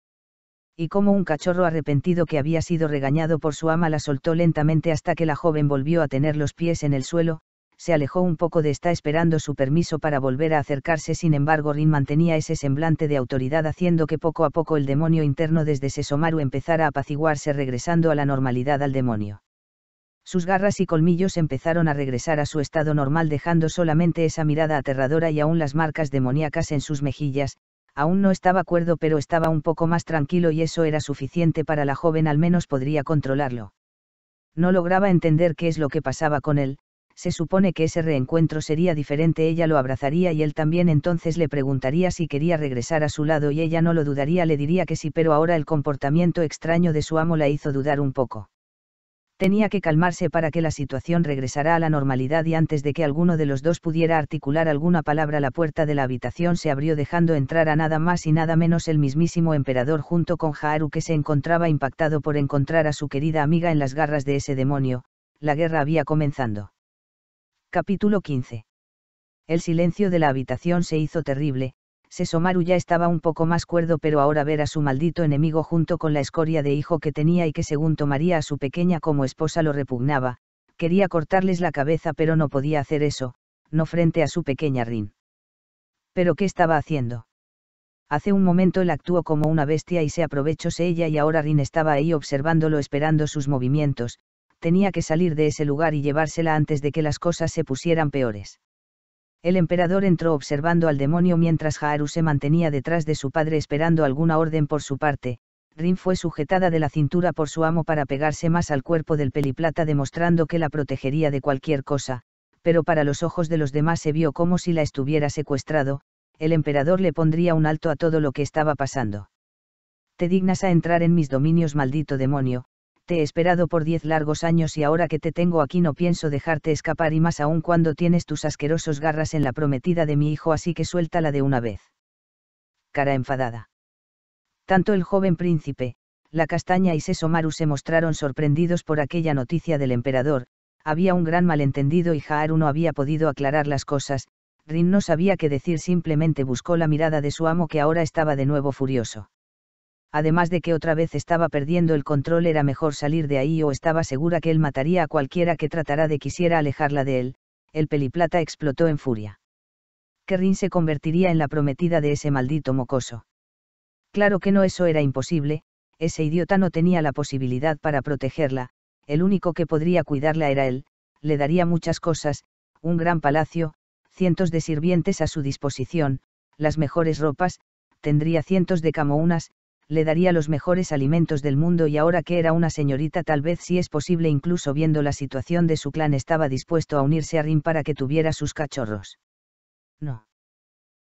Y como un cachorro arrepentido que había sido regañado por su ama la soltó lentamente hasta que la joven volvió a tener los pies en el suelo, se alejó un poco de esta esperando su permiso para volver a acercarse, sin embargo Rin mantenía ese semblante de autoridad haciendo que poco a poco el demonio interno desde Sesomaru empezara a apaciguarse regresando a la normalidad al demonio. Sus garras y colmillos empezaron a regresar a su estado normal dejando solamente esa mirada aterradora y aún las marcas demoníacas en sus mejillas. Aún no estaba cuerdo pero estaba un poco más tranquilo y eso era suficiente para la joven, al menos podría controlarlo. No lograba entender qué es lo que pasaba con él. Se supone que ese reencuentro sería diferente, ella lo abrazaría y él también, entonces le preguntaría si quería regresar a su lado y ella no lo dudaría, le diría que sí, pero ahora el comportamiento extraño de su amo la hizo dudar un poco. Tenía que calmarse para que la situación regresara a la normalidad y antes de que alguno de los dos pudiera articular alguna palabra la puerta de la habitación se abrió dejando entrar a nada más y nada menos el mismísimo emperador junto con Haru que se encontraba impactado por encontrar a su querida amiga en las garras de ese demonio. La guerra había comenzado. Capítulo 15. El silencio de la habitación se hizo terrible. Sesomaru ya estaba un poco más cuerdo pero ahora ver a su maldito enemigo junto con la escoria de hijo que tenía y que según tomaría a su pequeña como esposa lo repugnaba, quería cortarles la cabeza pero no podía hacer eso, no frente a su pequeña Rin. ¿Pero qué estaba haciendo? Hace un momento él actuó como una bestia y se aprovechóse ella y ahora Rin estaba ahí observándolo esperando sus movimientos, tenía que salir de ese lugar y llevársela antes de que las cosas se pusieran peores. El emperador entró observando al demonio mientras Haru se mantenía detrás de su padre esperando alguna orden por su parte. Rin fue sujetada de la cintura por su amo para pegarse más al cuerpo del peliplata demostrando que la protegería de cualquier cosa, pero para los ojos de los demás se vio como si la estuviera secuestrado. El emperador le pondría un alto a todo lo que estaba pasando. ¿Te dignas a entrar en mis dominios, maldito demonio? Te he esperado por 10 largos años y ahora que te tengo aquí no pienso dejarte escapar y más aún cuando tienes tus asquerosos garras en la prometida de mi hijo, así que suéltala de una vez. Cara enfadada. Tanto el joven príncipe, la castaña y Sesomaru se mostraron sorprendidos por aquella noticia del emperador. Había un gran malentendido y Haru no había podido aclarar las cosas. Rin no sabía qué decir, simplemente buscó la mirada de su amo que ahora estaba de nuevo furioso. Además de que otra vez estaba perdiendo el control, era mejor salir de ahí o estaba segura que él mataría a cualquiera que tratara de quisiera alejarla de él. El peliplata explotó en furia. Que Rin se convertiría en la prometida de ese maldito mocoso. Claro que no, eso era imposible, ese idiota no tenía la posibilidad para protegerla, el único que podría cuidarla era él, le daría muchas cosas, un gran palacio, cientos de sirvientes a su disposición, las mejores ropas, tendría cientos de camounas, le daría los mejores alimentos del mundo y ahora que era una señorita tal vez si es posible incluso viendo la situación de su clan estaba dispuesto a unirse a Rin para que tuviera sus cachorros. No.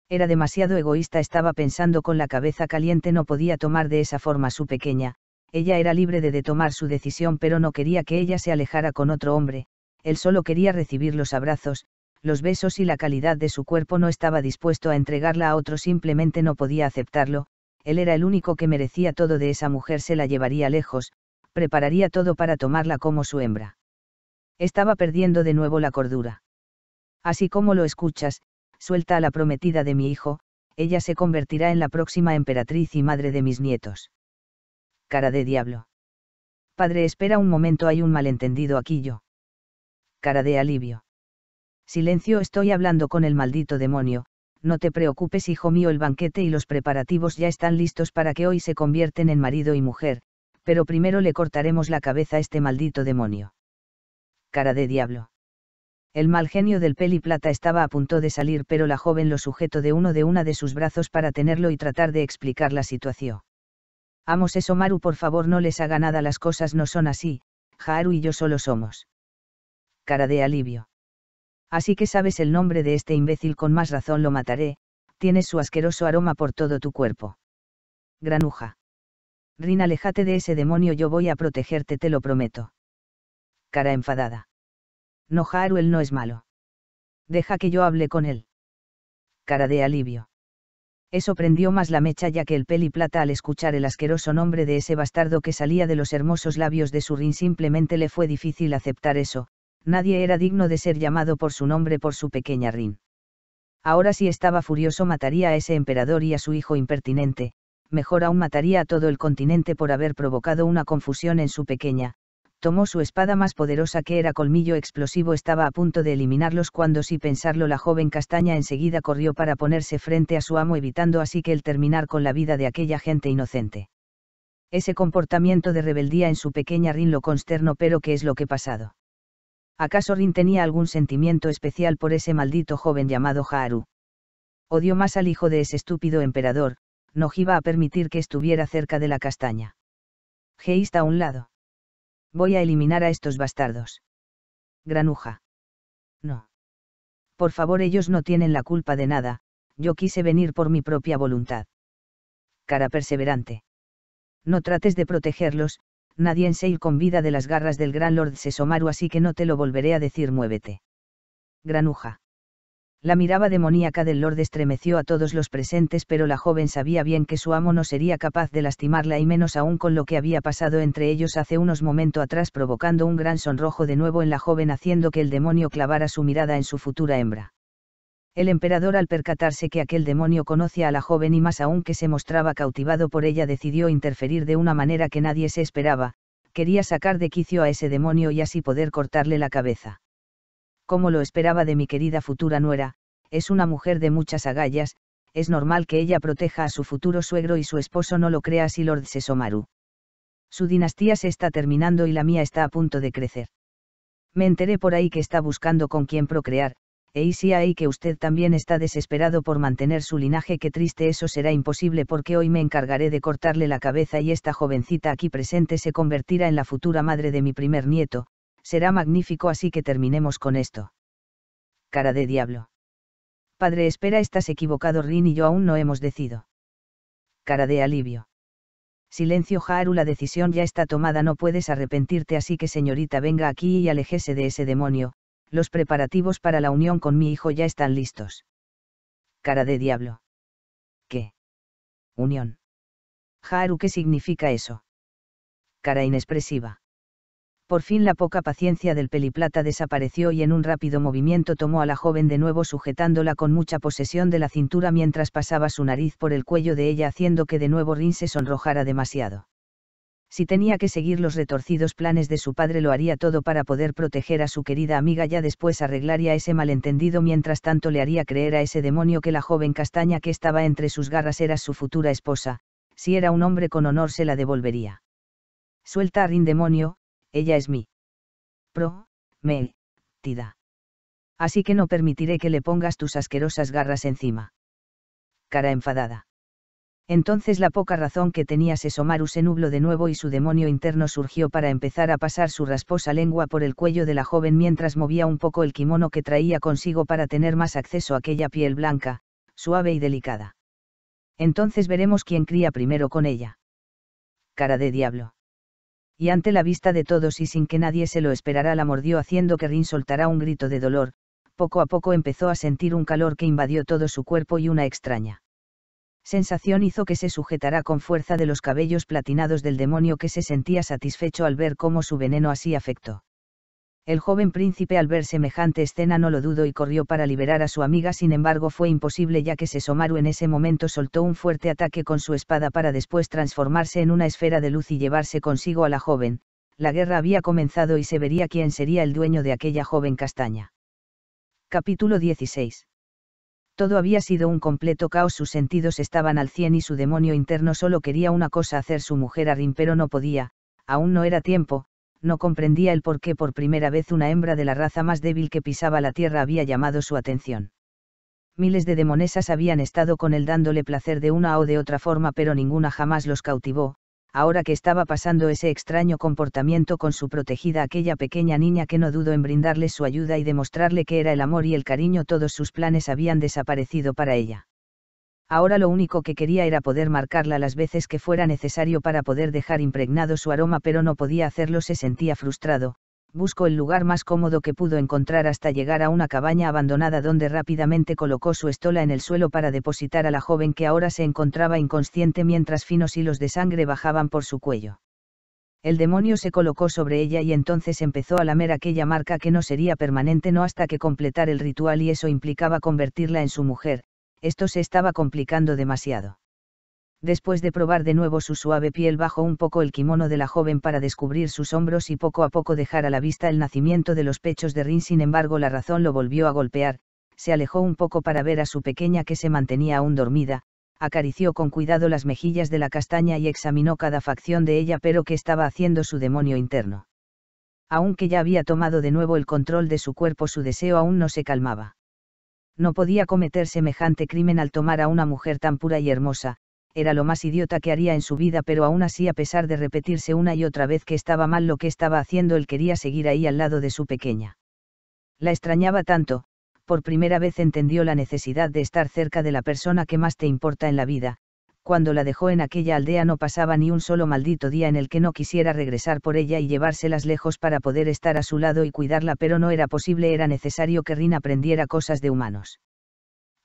Era demasiado egoísta, estaba pensando con la cabeza caliente, no podía tomar de esa forma a su pequeña, ella era libre de tomar su decisión pero no quería que ella se alejara con otro hombre, él solo quería recibir los abrazos, los besos y la calidad de su cuerpo, no estaba dispuesto a entregarla a otro, simplemente no podía aceptarlo. Él era el único que merecía todo de esa mujer, se la llevaría lejos, prepararía todo para tomarla como su hembra. Estaba perdiendo de nuevo la cordura. Así como lo escuchas, suelta a la prometida de mi hijo, ella se convertirá en la próxima emperatriz y madre de mis nietos. Cara de diablo. Padre, espera un momento, hay un malentendido aquí yo. Cara de alivio. Silencio, estoy hablando con el maldito demonio. No te preocupes, hijo mío, el banquete y los preparativos ya están listos para que hoy se convierten en marido y mujer, pero primero le cortaremos la cabeza a este maldito demonio. Cara de diablo. El mal genio del peliplata estaba a punto de salir pero la joven lo sujetó de una de sus brazos para tenerlo y tratar de explicar la situación. Amo Sesomaru, por favor no les haga nada, las cosas no son así, Haru y yo solo somos. Cara de alivio. Así que sabes el nombre de este imbécil, con más razón lo mataré, tienes su asqueroso aroma por todo tu cuerpo. Granuja. Rin, aléjate de ese demonio, yo voy a protegerte, te lo prometo. Cara enfadada. No, Haru, él no es malo. Deja que yo hable con él. Cara de alivio. Eso prendió más la mecha, ya que el peliplata al escuchar el asqueroso nombre de ese bastardo que salía de los hermosos labios de su Rin simplemente le fue difícil aceptar eso. Nadie era digno de ser llamado por su nombre por su pequeña Rin. Ahora si estaba furioso mataría a ese emperador y a su hijo impertinente, mejor aún mataría a todo el continente por haber provocado una confusión en su pequeña. Tomó su espada más poderosa que era colmillo explosivo, estaba a punto de eliminarlos cuando, sin pensarlo, la joven castaña enseguida corrió para ponerse frente a su amo, evitando así que él terminar con la vida de aquella gente inocente. Ese comportamiento de rebeldía en su pequeña Rin lo consternó, pero ¿qué es lo que ha pasado? ¿Acaso Rin tenía algún sentimiento especial por ese maldito joven llamado Haru? Odió más al hijo de ese estúpido emperador, no iba a permitir que estuviera cerca de la castaña. Geista a un lado. Voy a eliminar a estos bastardos. Granuja. No. Por favor, ellos no tienen la culpa de nada, yo quise venir por mi propia voluntad. Cara perseverante. No trates de protegerlos, nadie en Seil con vida de las garras del gran Lord Sesomaru, así que no te lo volveré a decir, muévete. Granuja. La mirada demoníaca del Lord estremeció a todos los presentes, pero la joven sabía bien que su amo no sería capaz de lastimarla, y menos aún con lo que había pasado entre ellos hace unos momentos atrás, provocando un gran sonrojo de nuevo en la joven, haciendo que el demonio clavara su mirada en su futura hembra. El emperador, al percatarse que aquel demonio conocía a la joven y más aún que se mostraba cautivado por ella, decidió interferir de una manera que nadie se esperaba. Quería sacar de quicio a ese demonio y así poder cortarle la cabeza. Como lo esperaba de mi querida futura nuera, es una mujer de muchas agallas, es normal que ella proteja a su futuro suegro y su esposo no lo crea así, Lord Sesomaru. Su dinastía se está terminando y la mía está a punto de crecer. Me enteré por ahí que está buscando con quién procrear, y si hay que usted también está desesperado por mantener su linaje. Qué triste, eso será imposible porque hoy me encargaré de cortarle la cabeza y esta jovencita aquí presente se convertirá en la futura madre de mi primer nieto. Será magnífico, así que terminemos con esto. Cara de diablo. Padre, espera, estás equivocado, Rin y yo aún no hemos decidido. Cara de alivio. Silencio, Haru, la decisión ya está tomada, no puedes arrepentirte, así que señorita, venga aquí y aléjese de ese demonio, los preparativos para la unión con mi hijo ya están listos. Cara de diablo. ¿Qué? Unión. Haru, ¿qué significa eso? Cara inexpresiva. Por fin la poca paciencia del peliplata desapareció y en un rápido movimiento tomó a la joven de nuevo, sujetándola con mucha posesión de la cintura mientras pasaba su nariz por el cuello de ella, haciendo que de nuevo Rin se sonrojara demasiado. Si tenía que seguir los retorcidos planes de su padre, lo haría todo para poder proteger a su querida amiga, ya después arreglaría ese malentendido, mientras tanto le haría creer a ese demonio que la joven castaña que estaba entre sus garras era su futura esposa. Si era un hombre con honor se la devolvería. Suelta a Rin, demonio. Ella es mi prometida. Así que no permitiré que le pongas tus asquerosas garras encima. Cara enfadada. Entonces la poca razón que tenía Sesomaru se nubló de nuevo y su demonio interno surgió para empezar a pasar su rasposa lengua por el cuello de la joven mientras movía un poco el kimono que traía consigo para tener más acceso a aquella piel blanca, suave y delicada. Entonces veremos quién cría primero con ella. Cara de diablo. Y ante la vista de todos y sin que nadie se lo esperara, la mordió, haciendo que Rin soltara un grito de dolor. Poco a poco empezó a sentir un calor que invadió todo su cuerpo y una extraña sensación hizo que se sujetara con fuerza de los cabellos platinados del demonio, que se sentía satisfecho al ver cómo su veneno así afectó. El joven príncipe, al ver semejante escena, no lo dudó y corrió para liberar a su amiga, sin embargo fue imposible, ya que Sesomaru en ese momento soltó un fuerte ataque con su espada para después transformarse en una esfera de luz y llevarse consigo a la joven. La guerra había comenzado y se vería quién sería el dueño de aquella joven castaña. Capítulo 16. Todo había sido un completo caos, sus sentidos estaban al 100 y su demonio interno solo quería una cosa: hacer su mujer a Rin, pero no podía, aún no era tiempo. No comprendía el por qué por primera vez una hembra de la raza más débil que pisaba la tierra había llamado su atención. Miles de demonesas habían estado con él dándole placer de una o de otra forma, pero ninguna jamás los cautivó. Ahora que estaba pasando ese extraño comportamiento con su protegida, aquella pequeña niña, que no dudó en brindarle su ayuda y demostrarle que era el amor y el cariño, todos sus planes habían desaparecido para ella. Ahora lo único que quería era poder marcarla las veces que fuera necesario para poder dejar impregnado su aroma, pero no podía hacerlo, se sentía frustrado. Buscó el lugar más cómodo que pudo encontrar hasta llegar a una cabaña abandonada, donde rápidamente colocó su estola en el suelo para depositar a la joven, que ahora se encontraba inconsciente, mientras finos hilos de sangre bajaban por su cuello. El demonio se colocó sobre ella y entonces empezó a lamer aquella marca que no sería permanente, no hasta que completar el ritual, y eso implicaba convertirla en su mujer. Esto se estaba complicando demasiado. Después de probar de nuevo su suave piel, bajó un poco el kimono de la joven para descubrir sus hombros y poco a poco dejar a la vista el nacimiento de los pechos de Rin. Sin embargo, la razón lo volvió a golpear. Se alejó un poco para ver a su pequeña, que se mantenía aún dormida. Acarició con cuidado las mejillas de la castaña y examinó cada facción de ella, pero ¿qué estaba haciendo su demonio interno? Aunque ya había tomado de nuevo el control de su cuerpo, su deseo aún no se calmaba. No podía cometer semejante crimen al tomar a una mujer tan pura y hermosa. Era lo más idiota que haría en su vida, pero aún así, a pesar de repetirse una y otra vez que estaba mal lo que estaba haciendo, él quería seguir ahí al lado de su pequeña. La extrañaba tanto. Por primera vez entendió la necesidad de estar cerca de la persona que más te importa en la vida. cuando la dejó en aquella aldea no pasaba ni un solo maldito día en el que no quisiera regresar por ella y llevárselas lejos para poder estar a su lado y cuidarla, pero no era posible, era necesario que Rin aprendiera cosas de humanos.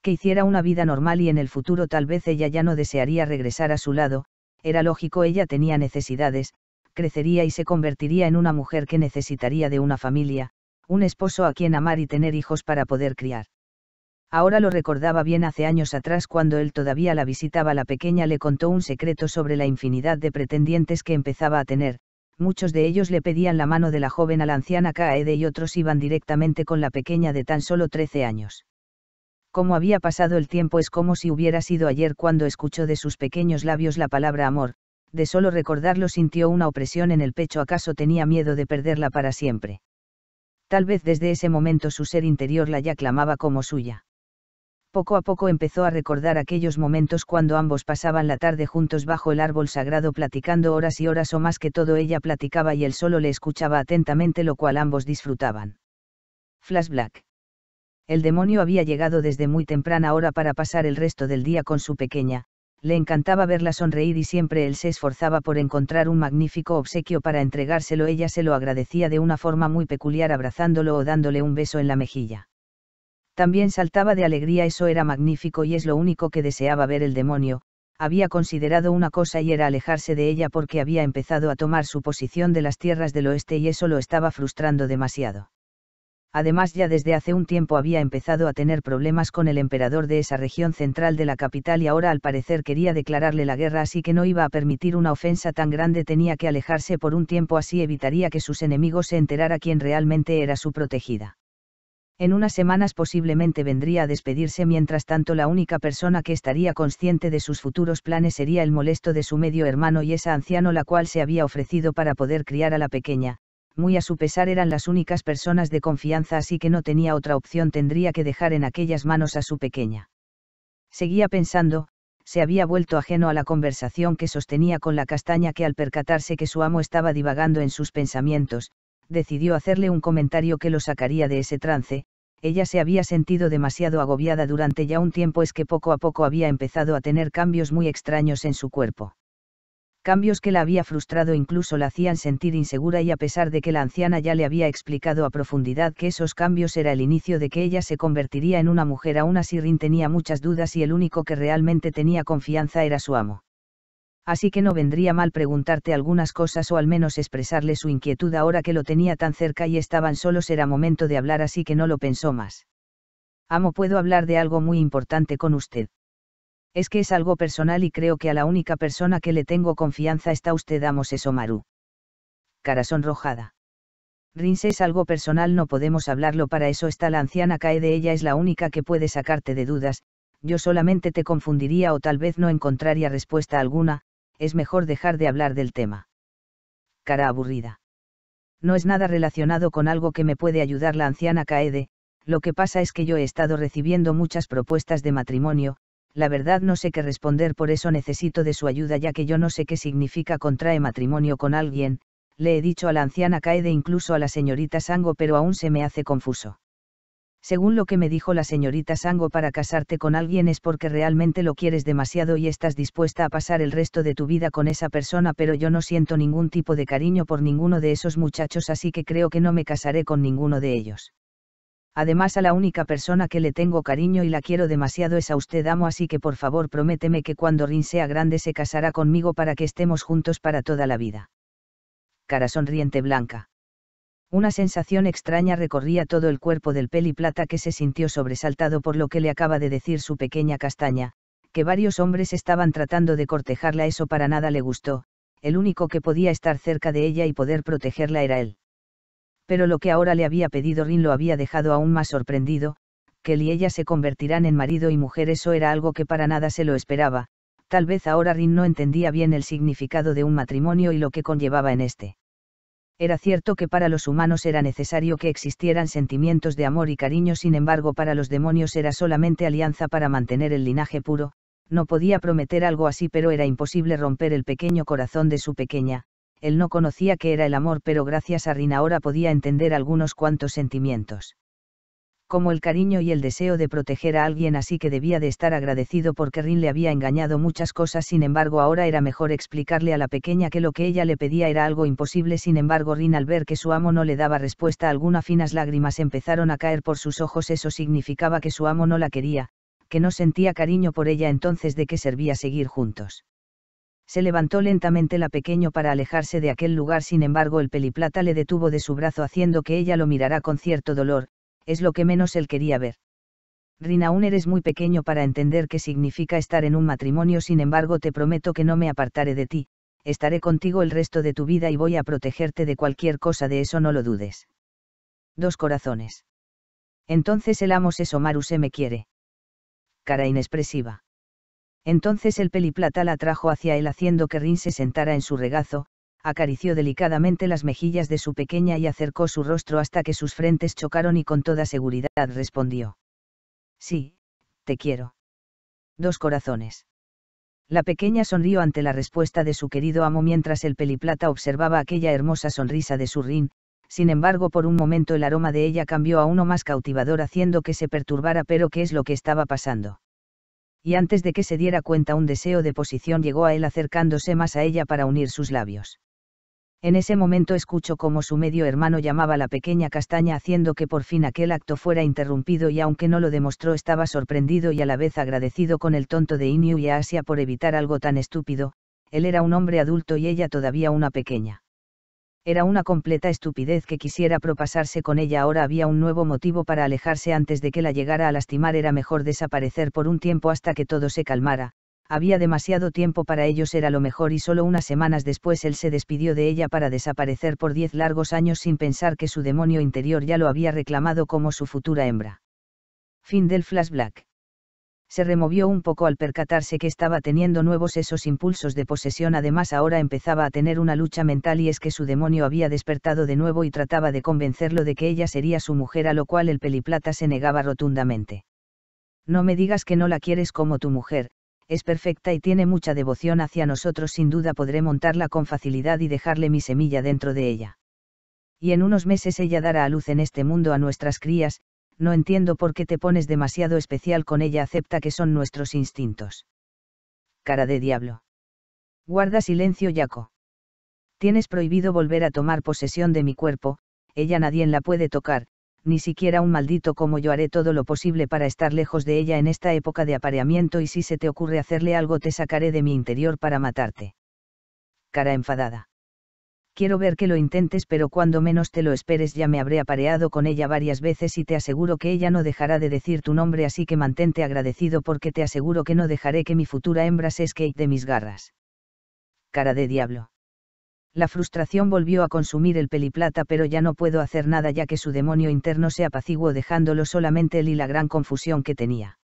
Que hiciera una vida normal y en el futuro tal vez ella ya no desearía regresar a su lado, era lógico, ella tenía necesidades, crecería y se convertiría en una mujer que necesitaría de una familia, un esposo a quien amar y tener hijos para poder criar. Ahora lo recordaba bien, hace años atrás cuando él todavía la visitaba, la pequeña le contó un secreto sobre la infinidad de pretendientes que empezaba a tener, muchos de ellos le pedían la mano de la joven a la anciana Kaede y otros iban directamente con la pequeña de tan solo 13 años. Cómo había pasado el tiempo, es como si hubiera sido ayer cuando escuchó de sus pequeños labios la palabra amor, de solo recordarlo sintió una opresión en el pecho, ¿acaso tenía miedo de perderla para siempre? Tal vez desde ese momento su ser interior la ya clamaba como suya. Poco a poco empezó a recordar aquellos momentos cuando ambos pasaban la tarde juntos bajo el árbol sagrado platicando horas y horas o más que todo, ella platicaba y él solo le escuchaba atentamente, lo cual ambos disfrutaban. Flashback. El demonio había llegado desde muy temprana hora para pasar el resto del día con su pequeña, le encantaba verla sonreír y siempre él se esforzaba por encontrar un magnífico obsequio para entregárselo, ella se lo agradecía de una forma muy peculiar abrazándolo o dándole un beso en la mejilla. También saltaba de alegría, eso era magnífico y es lo único que deseaba ver el demonio. Había considerado una cosa y era alejarse de ella porque había empezado a tomar su posición de las tierras del oeste y eso lo estaba frustrando demasiado. Además, ya desde hace un tiempo había empezado a tener problemas con el emperador de esa región central de la capital y ahora al parecer quería declararle la guerra, así que no iba a permitir una ofensa tan grande, tenía que alejarse por un tiempo, así evitaría que sus enemigos se enterara quién realmente era su protegida. En unas semanas posiblemente vendría a despedirse, mientras tanto la única persona que estaría consciente de sus futuros planes sería el molesto de su medio hermano y esa anciana, la cual se había ofrecido para poder criar a la pequeña. Muy a su pesar eran las únicas personas de confianza, así que no tenía otra opción, tendría que dejar en aquellas manos a su pequeña. Seguía pensando, se había vuelto ajeno a la conversación que sostenía con la castaña, que al percatarse que su amo estaba divagando en sus pensamientos, decidió hacerle un comentario que lo sacaría de ese trance. Ella se había sentido demasiado agobiada durante ya un tiempo, es que poco a poco había empezado a tener cambios muy extraños en su cuerpo. Cambios que la había frustrado, incluso la hacían sentir insegura, y a pesar de que la anciana ya le había explicado a profundidad que esos cambios era el inicio de que ella se convertiría en una mujer, aún así Rin tenía muchas dudas y el único que realmente tenía confianza era su amo. Así que no vendría mal preguntarte algunas cosas o al menos expresarle su inquietud ahora que lo tenía tan cerca y estaban solos, era momento de hablar, así que no lo pensó más. Amo, puedo hablar de algo muy importante con usted. Es que es algo personal y creo que a la única persona que le tengo confianza está usted, amo Sesomaru. Cara sonrojada. Rinse, es algo personal, no podemos hablarlo, para eso está la anciana Kaede, ella es la única que puede sacarte de dudas, yo solamente te confundiría o tal vez no encontraría respuesta alguna, es mejor dejar de hablar del tema. Cara aburrida. No es nada relacionado con algo que me puede ayudar la anciana Kaede, lo que pasa es que yo he estado recibiendo muchas propuestas de matrimonio, la verdad no sé qué responder, por eso necesito de su ayuda, ya que yo no sé qué significa contrae matrimonio con alguien, le he dicho a la anciana Kaede, incluso a la señorita Sango, pero aún se me hace confuso. Según lo que me dijo la señorita Sango, para casarte con alguien es porque realmente lo quieres demasiado y estás dispuesta a pasar el resto de tu vida con esa persona, pero yo no siento ningún tipo de cariño por ninguno de esos muchachos, así que creo que no me casaré con ninguno de ellos. Además, a la única persona que le tengo cariño y la quiero demasiado es a usted, amo, así que por favor prométeme que cuando Rin sea grande se casará conmigo para que estemos juntos para toda la vida. Cara sonriente blanca. Una sensación extraña recorría todo el cuerpo del peli plata, que se sintió sobresaltado por lo que le acaba de decir su pequeña castaña, que varios hombres estaban tratando de cortejarla, eso para nada le gustó, el único que podía estar cerca de ella y poder protegerla era él. Pero lo que ahora le había pedido Rin lo había dejado aún más sorprendido, que él y ella se convertirán en marido y mujer, eso era algo que para nada se lo esperaba. Tal vez ahora Rin no entendía bien el significado de un matrimonio y lo que conllevaba en este. Era cierto que para los humanos era necesario que existieran sentimientos de amor y cariño, sin embargo para los demonios era solamente alianza para mantener el linaje puro. No podía prometer algo así, pero era imposible romper el pequeño corazón de su pequeña. Él no conocía qué era el amor, pero gracias a Rin ahora podía entender algunos cuantos sentimientos. como el cariño y el deseo de proteger a alguien, así que debía de estar agradecido porque Rin le había engañado muchas cosas. Sin embargo, ahora era mejor explicarle a la pequeña que lo que ella le pedía era algo imposible. Sin embargo, Rin, al ver que su amo no le daba respuesta alguna, finas lágrimas empezaron a caer por sus ojos. Eso significaba que su amo no la quería, que no sentía cariño por ella. Entonces, ¿de qué servía seguir juntos? Se levantó lentamente la pequeña para alejarse de aquel lugar. Sin embargo, el peliplata le detuvo de su brazo haciendo que ella lo mirara con cierto dolor. Es lo que menos él quería ver. Rin, aún eres muy pequeño para entender qué significa estar en un matrimonio. Sin embargo, te prometo que no me apartaré de ti, estaré contigo el resto de tu vida y voy a protegerte de cualquier cosa, de eso no lo dudes. Dos corazones. Entonces el amo Sesomaru se me quiere. Cara inexpresiva. Entonces el peliplata la trajo hacia él haciendo que Rin se sentara en su regazo, acarició delicadamente las mejillas de su pequeña y acercó su rostro hasta que sus frentes chocaron y con toda seguridad respondió. Sí, te quiero. Dos corazones. La pequeña sonrió ante la respuesta de su querido amo mientras el peliplata observaba aquella hermosa sonrisa de su Rin. Sin embargo, por un momento el aroma de ella cambió a uno más cautivador haciendo que se perturbara. ¿Pero qué es lo que estaba pasando? Y antes de que se diera cuenta, un deseo de posición llegó a él acercándose más a ella para unir sus labios. En ese momento escuchó cómo su medio hermano llamaba a la pequeña castaña haciendo que por fin aquel acto fuera interrumpido, y aunque no lo demostró estaba sorprendido y a la vez agradecido con el tonto de Inu y Asia por evitar algo tan estúpido. Él era un hombre adulto y ella todavía una pequeña. Era una completa estupidez que quisiera propasarse con ella. Ahora había un nuevo motivo para alejarse antes de que la llegara a lastimar. Era mejor desaparecer por un tiempo hasta que todo se calmara. Había demasiado tiempo para ellos, era lo mejor, y solo unas semanas después él se despidió de ella para desaparecer por 10 largos años sin pensar que su demonio interior ya lo había reclamado como su futura hembra. Fin del flashback. Se removió un poco al percatarse que estaba teniendo nuevos esos impulsos de posesión. Además, ahora empezaba a tener una lucha mental, y es que su demonio había despertado de nuevo y trataba de convencerlo de que ella sería su mujer, a lo cual el peliplata se negaba rotundamente. No me digas que no la quieres como tu mujer. Es perfecta y tiene mucha devoción hacia nosotros, sin duda podré montarla con facilidad y dejarle mi semilla dentro de ella. Y en unos meses ella dará a luz en este mundo a nuestras crías. No entiendo por qué te pones demasiado especial con ella, acepta que son nuestros instintos. Cara de diablo. Guarda silencio, Yako. Tienes prohibido volver a tomar posesión de mi cuerpo. Ella nadie la puede tocar, ni siquiera un maldito como yo. Haré todo lo posible para estar lejos de ella en esta época de apareamiento, y si se te ocurre hacerle algo te sacaré de mi interior para matarte. Cara enfadada. Quiero ver que lo intentes, pero cuando menos te lo esperes ya me habré apareado con ella varias veces y te aseguro que ella no dejará de decir tu nombre, así que mantente agradecido porque te aseguro que no dejaré que mi futura hembra se escape de mis garras. Cara de diablo. La frustración volvió a consumir el peliplata, pero ya no puedo hacer nada ya que su demonio interno se apaciguó, dejándolo solamente él y la gran confusión que tenía.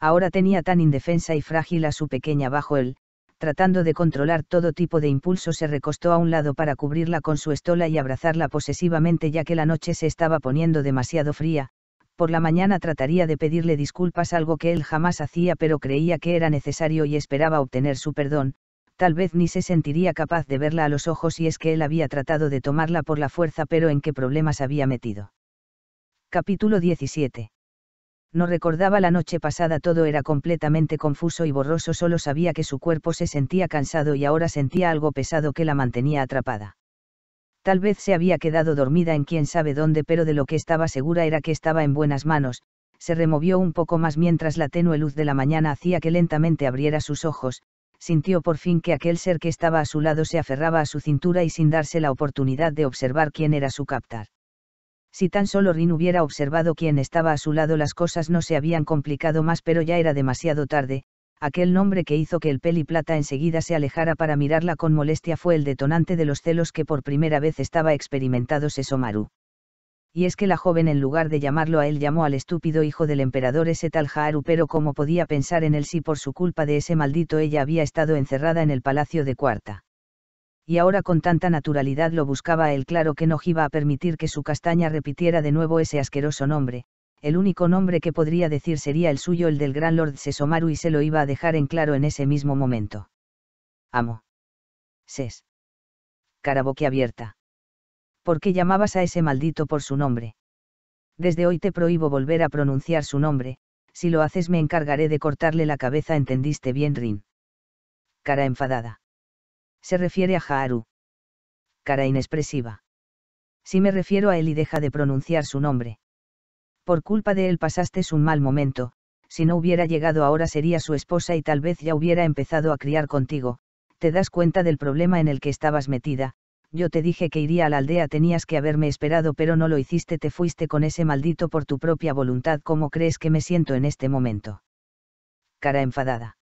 Ahora tenía tan indefensa y frágil a su pequeña bajo él. Tratando de controlar todo tipo de impulso, se recostó a un lado para cubrirla con su estola y abrazarla posesivamente, ya que la noche se estaba poniendo demasiado fría. Por la mañana trataría de pedirle disculpas, algo que él jamás hacía, pero creía que era necesario y esperaba obtener su perdón. Tal vez ni se sentiría capaz de verla a los ojos, y es que él había tratado de tomarla por la fuerza, pero ¿en qué problemas había metido? Capítulo 17. No recordaba la noche pasada, todo era completamente confuso y borroso, solo sabía que su cuerpo se sentía cansado y ahora sentía algo pesado que la mantenía atrapada. Tal vez se había quedado dormida en quién sabe dónde, pero de lo que estaba segura era que estaba en buenas manos. Se removió un poco más mientras la tenue luz de la mañana hacía que lentamente abriera sus ojos. Sintió por fin que aquel ser que estaba a su lado se aferraba a su cintura y sin darse la oportunidad de observar quién era su captor. Si tan solo Rin hubiera observado quién estaba a su lado, las cosas no se habían complicado más, pero ya era demasiado tarde. Aquel nombre que hizo que el peliplata enseguida se alejara para mirarla con molestia fue el detonante de los celos que por primera vez estaba experimentando Sesomaru. Y es que la joven, en lugar de llamarlo a él, llamó al estúpido hijo del emperador, ese tal Haru, pero ¿cómo podía pensar en él si por su culpa de ese maldito ella había estado encerrada en el palacio de Cuarta? Y ahora con tanta naturalidad lo buscaba a él. Claro que no iba a permitir que su castaña repitiera de nuevo ese asqueroso nombre. El único nombre que podría decir sería el suyo, el del gran Lord Sesomaru, y se lo iba a dejar en claro en ese mismo momento. Amo. Ses. Cara boquiabierta. ¿Por qué llamabas a ese maldito por su nombre? Desde hoy te prohíbo volver a pronunciar su nombre, si lo haces me encargaré de cortarle la cabeza, ¿entendiste bien, Rin? Cara enfadada. Se refiere a Haru. Cara inexpresiva. Si me refiero a él y deja de pronunciar su nombre. Por culpa de él pasaste un mal momento, si no hubiera llegado ahora sería su esposa y tal vez ya hubiera empezado a criar contigo, ¿te das cuenta del problema en el que estabas metida? Yo te dije que iría a la aldea, tenías que haberme esperado pero no lo hiciste, te fuiste con ese maldito por tu propia voluntad. ¿Cómo crees que me siento en este momento? Cara enfadada.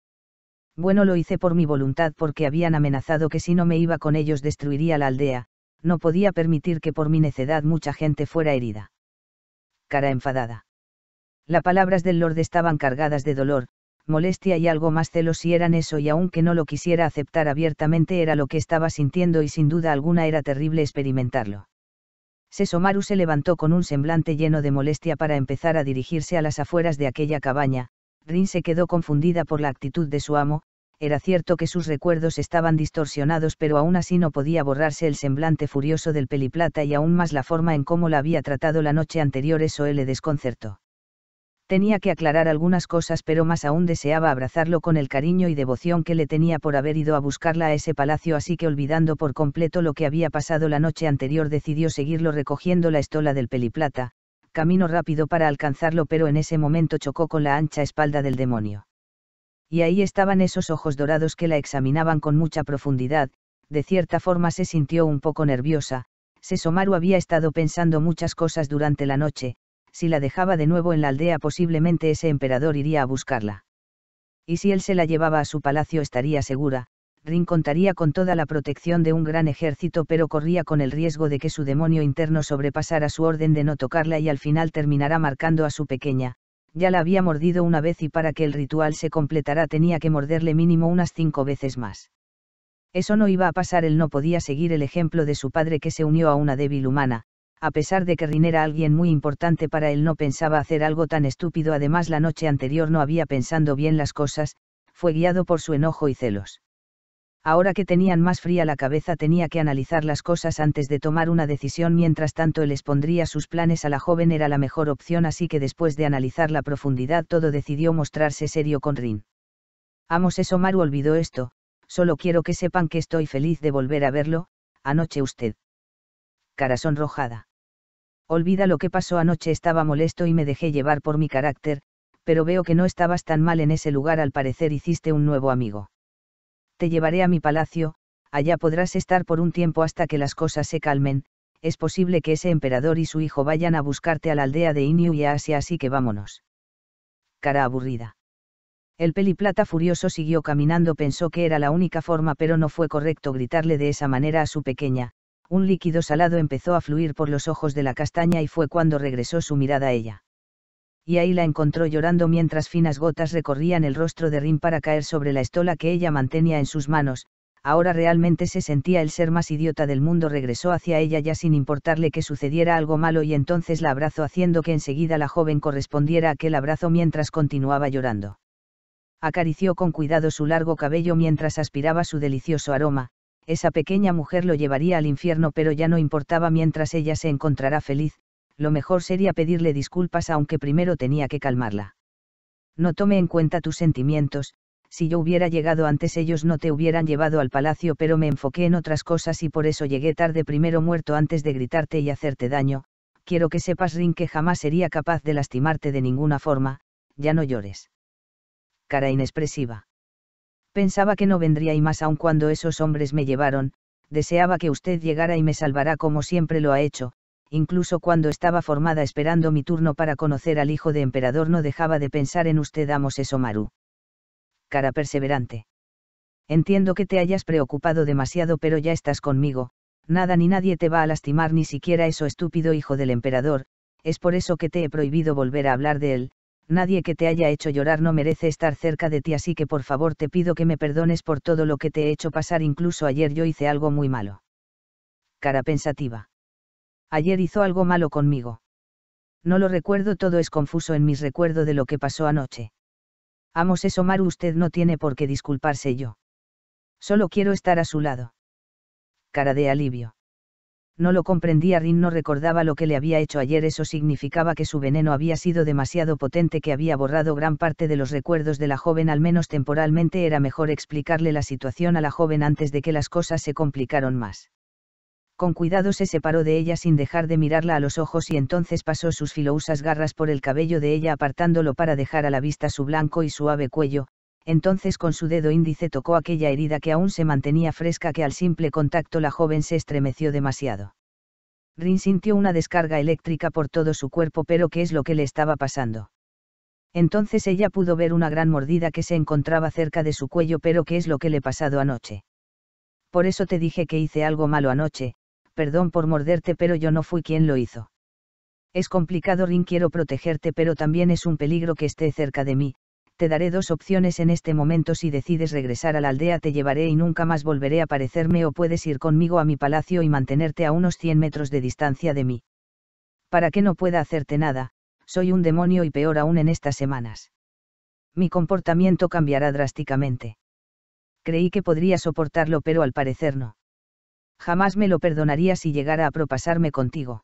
Bueno, lo hice por mi voluntad porque habían amenazado que si no me iba con ellos destruiría la aldea, no podía permitir que por mi necedad mucha gente fuera herida. Cara enfadada. Las palabras del Lord estaban cargadas de dolor, molestia y algo más, celos, si eran eso, y aunque no lo quisiera aceptar abiertamente era lo que estaba sintiendo y sin duda alguna era terrible experimentarlo. Sesomaru se levantó con un semblante lleno de molestia para empezar a dirigirse a las afueras de aquella cabaña. Rin se quedó confundida por la actitud de su amo. Era cierto que sus recuerdos estaban distorsionados, pero aún así no podía borrarse el semblante furioso del peliplata y aún más la forma en cómo la había tratado la noche anterior, eso le desconcertó. Tenía que aclarar algunas cosas, pero más aún deseaba abrazarlo con el cariño y devoción que le tenía por haber ido a buscarla a ese palacio, así que olvidando por completo lo que había pasado la noche anterior decidió seguirlo recogiendo la estola del peliplata, camino rápido para alcanzarlo, pero en ese momento chocó con la ancha espalda del demonio. Y ahí estaban esos ojos dorados que la examinaban con mucha profundidad. De cierta forma se sintió un poco nerviosa. Sesomaru había estado pensando muchas cosas durante la noche. Si la dejaba de nuevo en la aldea posiblemente ese emperador iría a buscarla. Y si él se la llevaba a su palacio estaría segura, Rin contaría con toda la protección de un gran ejército, pero corría con el riesgo de que su demonio interno sobrepasara su orden de no tocarla y al final terminará marcando a su pequeña. Ya la había mordido una vez y para que el ritual se completara tenía que morderle mínimo unas 5 veces más. Eso no iba a pasar, él no podía seguir el ejemplo de su padre que se unió a una débil humana. A pesar de que Rin era alguien muy importante para él, no pensaba hacer algo tan estúpido. Además, la noche anterior no había pensado bien las cosas, fue guiado por su enojo y celos. Ahora que tenían más fría la cabeza tenía que analizar las cosas antes de tomar una decisión. Mientras tanto él expondría sus planes a la joven, era la mejor opción, así que después de analizar la profundidad todo decidió mostrarse serio con Rin. Amo Sesomaru, olvidó esto, solo quiero que sepan que estoy feliz de volver a verlo. Anoche usted. Cara sonrojada. Olvida lo que pasó anoche, estaba molesto y me dejé llevar por mi carácter, pero veo que no estabas tan mal en ese lugar, al parecer hiciste un nuevo amigo. Te llevaré a mi palacio, allá podrás estar por un tiempo hasta que las cosas se calmen. Es posible que ese emperador y su hijo vayan a buscarte a la aldea de Iniu y a Asia, así que vámonos. Cara aburrida. El peliplata furioso siguió caminando, pensó que era la única forma, pero no fue correcto gritarle de esa manera a su pequeña. Un líquido salado empezó a fluir por los ojos de la castaña y fue cuando regresó su mirada a ella. Y ahí la encontró llorando mientras finas gotas recorrían el rostro de Rin para caer sobre la estola que ella mantenía en sus manos. Ahora realmente se sentía el ser más idiota del mundo. Regresó hacia ella ya sin importarle que sucediera algo malo y entonces la abrazó haciendo que enseguida la joven correspondiera a aquel abrazo mientras continuaba llorando. Acarició con cuidado su largo cabello mientras aspiraba su delicioso aroma. Esa pequeña mujer lo llevaría al infierno, pero ya no importaba mientras ella se encontrará feliz. Lo mejor sería pedirle disculpas, aunque primero tenía que calmarla. No tome en cuenta tus sentimientos. Si yo hubiera llegado antes ellos no te hubieran llevado al palacio, pero me enfoqué en otras cosas y por eso llegué tarde, primero muerto antes de gritarte y hacerte daño. Quiero que sepas, Rin, que jamás sería capaz de lastimarte de ninguna forma. Ya no llores. Cara inexpresiva. Pensaba que no vendría y más aún cuando esos hombres me llevaron. Deseaba que usted llegara y me salvará como siempre lo ha hecho. Incluso cuando estaba formada esperando mi turno para conocer al hijo de emperador no dejaba de pensar en usted, amo Sesomaru. Cara perseverante. Entiendo que te hayas preocupado demasiado, pero ya estás conmigo. Nada ni nadie te va a lastimar, ni siquiera eso estúpido hijo del emperador. Es por eso que te he prohibido volver a hablar de él. Nadie que te haya hecho llorar no merece estar cerca de ti, así que por favor te pido que me perdones por todo lo que te he hecho pasar. Incluso ayer yo hice algo muy malo. Cara pensativa. Ayer hizo algo malo conmigo. No lo recuerdo, todo es confuso en mis recuerdos de lo que pasó anoche. Amo Sesomaru, usted no tiene por qué disculparse, yo solo quiero estar a su lado. Cara de alivio. No lo comprendía. Rin no recordaba lo que le había hecho ayer. Eso significaba que su veneno había sido demasiado potente, que había borrado gran parte de los recuerdos de la joven, al menos temporalmente. Era mejor explicarle la situación a la joven antes de que las cosas se complicaran más. Con cuidado se separó de ella sin dejar de mirarla a los ojos y entonces pasó sus filosas garras por el cabello de ella apartándolo para dejar a la vista su blanco y suave cuello. Entonces con su dedo índice tocó aquella herida que aún se mantenía fresca, que al simple contacto la joven se estremeció demasiado. Rin sintió una descarga eléctrica por todo su cuerpo. ¿Pero qué es lo que le estaba pasando? Entonces ella pudo ver una gran mordida que se encontraba cerca de su cuello. ¿Pero qué es lo que le pasado anoche? Por eso te dije que hice algo malo anoche. Perdón por morderte, pero yo no fui quien lo hizo. Es complicado, Rin. Quiero protegerte, pero también es un peligro que esté cerca de mí. Te daré dos opciones en este momento. Si decides regresar a la aldea, te llevaré y nunca más volveré a aparecerme, o puedes ir conmigo a mi palacio y mantenerte a unos 100 metros de distancia de mí. Para que no pueda hacerte nada, soy un demonio, y peor aún en estas semanas. Mi comportamiento cambiará drásticamente. Creí que podría soportarlo, pero al parecer no. Jamás me lo perdonaría si llegara a propasarme contigo.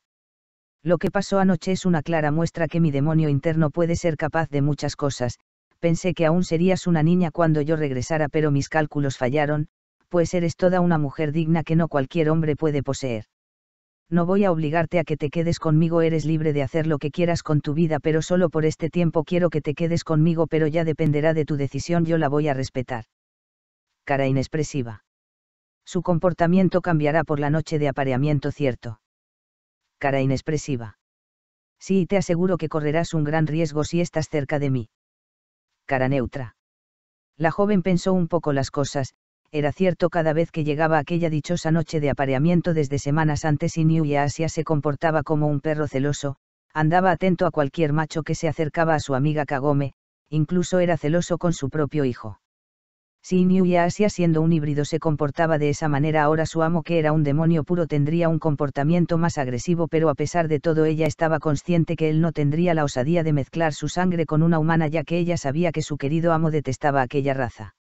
Lo que pasó anoche es una clara muestra que mi demonio interno puede ser capaz de muchas cosas. Pensé que aún serías una niña cuando yo regresara, pero mis cálculos fallaron, pues eres toda una mujer digna que no cualquier hombre puede poseer. No voy a obligarte a que te quedes conmigo. Eres libre de hacer lo que quieras con tu vida, pero solo por este tiempo quiero que te quedes conmigo, pero ya dependerá de tu decisión. Yo la voy a respetar. Cara inexpresiva. Su comportamiento cambiará por la noche de apareamiento, ¿cierto? Cara inexpresiva. Sí, y te aseguro que correrás un gran riesgo si estás cerca de mí. Cara neutra. La joven pensó un poco las cosas. Era cierto, cada vez que llegaba aquella dichosa noche de apareamiento desde semanas antes, Inoue Asia se comportaba como un perro celoso, andaba atento a cualquier macho que se acercaba a su amiga Kagome, incluso era celoso con su propio hijo. Si Inoue Asia, siendo un híbrido, se comportaba de esa manera, ahora su amo, que era un demonio puro, tendría un comportamiento más agresivo, pero a pesar de todo ella estaba consciente que él no tendría la osadía de mezclar su sangre con una humana, ya que ella sabía que su querido amo detestaba aquella raza.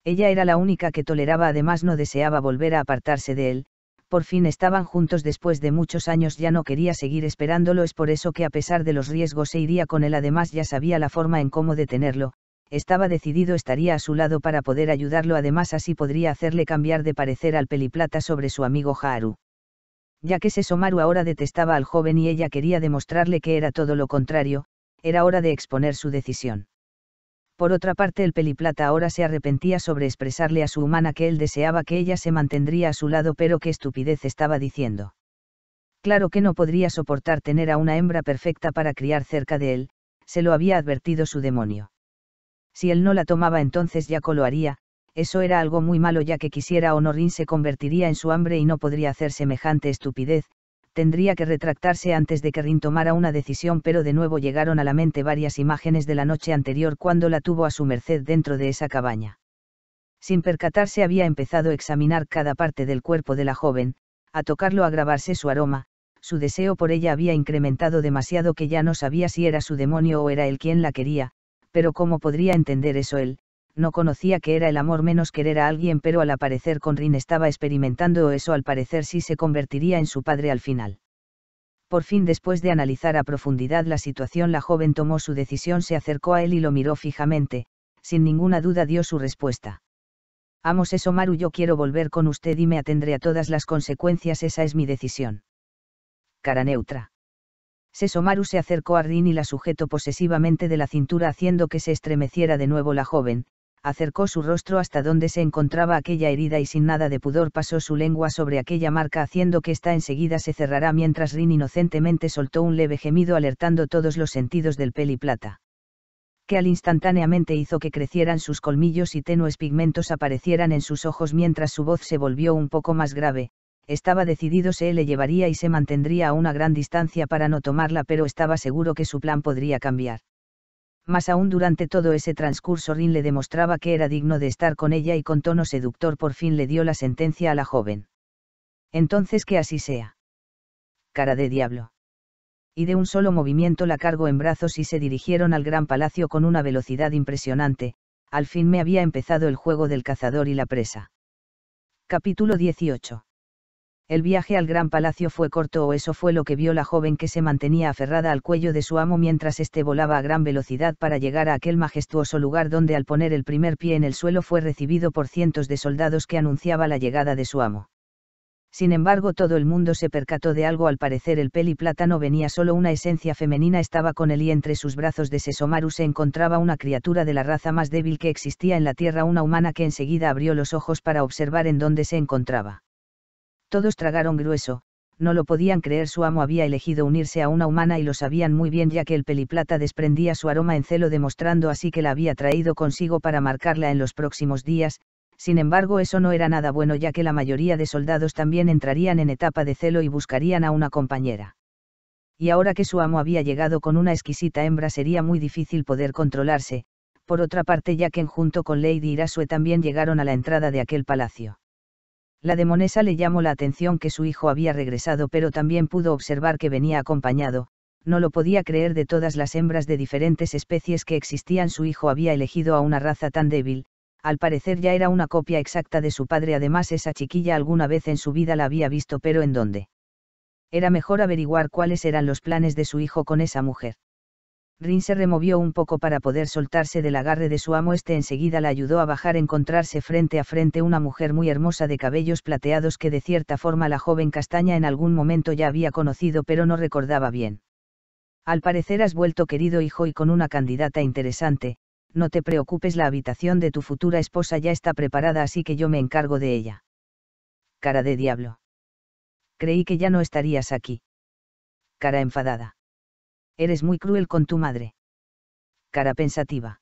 Ella era la única que toleraba, además no deseaba volver a apartarse de él. Por fin estaban juntos después de muchos años, ya no quería seguir esperándolo. Es por eso que a pesar de los riesgos se iría con él. Además ya sabía la forma en cómo detenerlo. Estaba decidido, estaría a su lado para poder ayudarlo. Además así podría hacerle cambiar de parecer al Peliplata sobre su amigo Haru. Ya que Sesomaru ahora detestaba al joven y ella quería demostrarle que era todo lo contrario, era hora de exponer su decisión. Por otra parte, el Peliplata ahora se arrepentía sobre expresarle a su humana que él deseaba que ella se mantendría a su lado, pero qué estupidez estaba diciendo. Claro que no podría soportar tener a una hembra perfecta para criar cerca de él, se lo había advertido su demonio. Si él no la tomaba, entonces Yako lo haría. Eso era algo muy malo, ya que quisiera o no, Rin se convertiría en su hambre y no podría hacer semejante estupidez. Tendría que retractarse antes de que Rin tomara una decisión, pero de nuevo llegaron a la mente varias imágenes de la noche anterior cuando la tuvo a su merced dentro de esa cabaña. Sin percatarse había empezado a examinar cada parte del cuerpo de la joven, a tocarlo, a grabarse su aroma. Su deseo por ella había incrementado demasiado que ya no sabía si era su demonio o era él quien la quería, pero ¿cómo podría entender eso él? No conocía qué era el amor, menos querer a alguien, pero al aparecer con Rin estaba experimentando eso. Al parecer sí se convertiría en su padre al final. Por fin, después de analizar a profundidad la situación, la joven tomó su decisión, se acercó a él y lo miró fijamente. Sin ninguna duda dio su respuesta. Amo Sesomaru, yo quiero volver con usted y me atendré a todas las consecuencias, esa es mi decisión. Cara neutra. Sesomaru se acercó a Rin y la sujetó posesivamente de la cintura, haciendo que se estremeciera de nuevo la joven. Acercó su rostro hasta donde se encontraba aquella herida y sin nada de pudor pasó su lengua sobre aquella marca, haciendo que ésta enseguida se cerrara, mientras Rin inocentemente soltó un leve gemido, alertando todos los sentidos del Peliplata. Que al instantáneamente hizo que crecieran sus colmillos y tenues pigmentos aparecieran en sus ojos, mientras su voz se volvió un poco más grave. Estaba decidido, se le llevaría y se mantendría a una gran distancia para no tomarla, pero estaba seguro que su plan podría cambiar. Más aún, durante todo ese transcurso Rin le demostraba que era digno de estar con ella y con tono seductor por fin le dio la sentencia a la joven. Entonces que así sea. Cara de diablo. Y de un solo movimiento la cargó en brazos y se dirigieron al gran palacio con una velocidad impresionante. Al fin me había empezado el juego del cazador y la presa. Capítulo 18. El viaje al gran palacio fue corto, o eso fue lo que vio la joven que se mantenía aferrada al cuello de su amo mientras éste volaba a gran velocidad para llegar a aquel majestuoso lugar donde al poner el primer pie en el suelo fue recibido por cientos de soldados que anunciaba la llegada de su amo. Sin embargo, todo el mundo se percató de algo. Al parecer el peli plata no venía solo, una esencia femenina estaba con él, y entre sus brazos de Sesomaru se encontraba una criatura de la raza más débil que existía en la tierra, una humana que enseguida abrió los ojos para observar en dónde se encontraba. Todos tragaron grueso, no lo podían creer. Su amo había elegido unirse a una humana y lo sabían muy bien, ya que el peliplata desprendía su aroma en celo, demostrando así que la había traído consigo para marcarla en los próximos días. Sin embargo, eso no era nada bueno, ya que la mayoría de soldados también entrarían en etapa de celo y buscarían a una compañera. Y ahora que su amo había llegado con una exquisita hembra, sería muy difícil poder controlarse. Por otra parte, Jaqen junto con Lady Irasue también llegaron a la entrada de aquel palacio. La demonesa le llamó la atención que su hijo había regresado, pero también pudo observar que venía acompañado. No lo podía creer. De todas las hembras de diferentes especies que existían, su hijo había elegido a una raza tan débil. Al parecer ya era una copia exacta de su padre. Además, esa chiquilla alguna vez en su vida la había visto, pero ¿en dónde? Era mejor averiguar cuáles eran los planes de su hijo con esa mujer. Rin se removió un poco para poder soltarse del agarre de su amo. Este enseguida la ayudó a bajar. Encontrarse frente a frente una mujer muy hermosa de cabellos plateados que de cierta forma la joven castaña en algún momento ya había conocido, pero no recordaba bien. Al parecer has vuelto, querido hijo, y con una candidata interesante. No te preocupes, la habitación de tu futura esposa ya está preparada, así que yo me encargo de ella. Cara de diablo. Creí que ya no estarías aquí. Cara enfadada. Eres muy cruel con tu madre. Cara pensativa.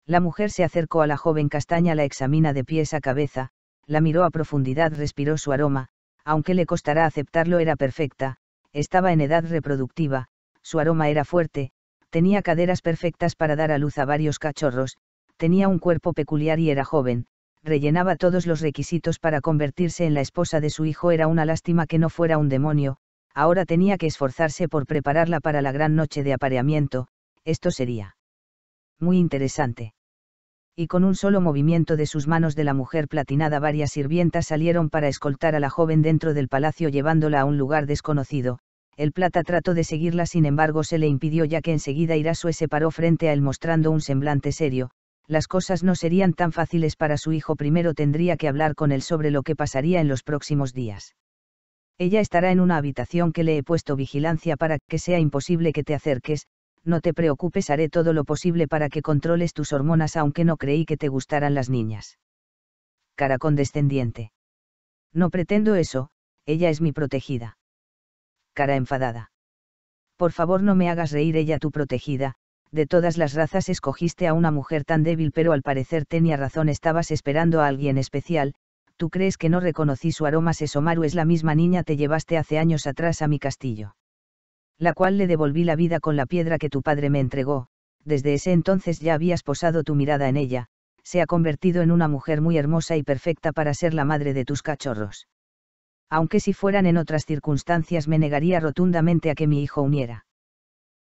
La mujer se acercó a la joven castaña, la examina de pies a cabeza, la miró a profundidad, respiró su aroma, aunque le costará aceptarlo, era perfecta, estaba en edad reproductiva, su aroma era fuerte. Tenía caderas perfectas para dar a luz a varios cachorros, tenía un cuerpo peculiar y era joven, rellenaba todos los requisitos para convertirse en la esposa de su hijo. Era una lástima que no fuera un demonio, ahora tenía que esforzarse por prepararla para la gran noche de apareamiento. Esto sería muy interesante. Y con un solo movimiento de sus manos de la mujer platinada, varias sirvientas salieron para escoltar a la joven dentro del palacio, llevándola a un lugar desconocido. El plata trató de seguirla, sin embargo se le impidió, ya que enseguida Irasue se paró frente a él mostrando un semblante serio. Las cosas no serían tan fáciles para su hijo. Primero tendría que hablar con él sobre lo que pasaría en los próximos días. Ella estará en una habitación que le he puesto vigilancia para que sea imposible que te acerques. No te preocupes, haré todo lo posible para que controles tus hormonas, aunque no creí que te gustaran las niñas. Cara condescendiente. No pretendo eso, ella es mi protegida. Cara enfadada. Por favor, no me hagas reír. Ella tu protegida. De todas las razas escogiste a una mujer tan débil, pero al parecer tenía razón, estabas esperando a alguien especial. ¿Tú crees que no reconocí su aroma? Sesomaru es la misma niña te llevaste hace años atrás a mi castillo, la cual le devolví la vida con la piedra que tu padre me entregó. Desde ese entonces ya habías posado tu mirada en ella. Se ha convertido en una mujer muy hermosa y perfecta para ser la madre de tus cachorros. Aunque si fueran en otras circunstancias me negaría rotundamente a que mi hijo uniera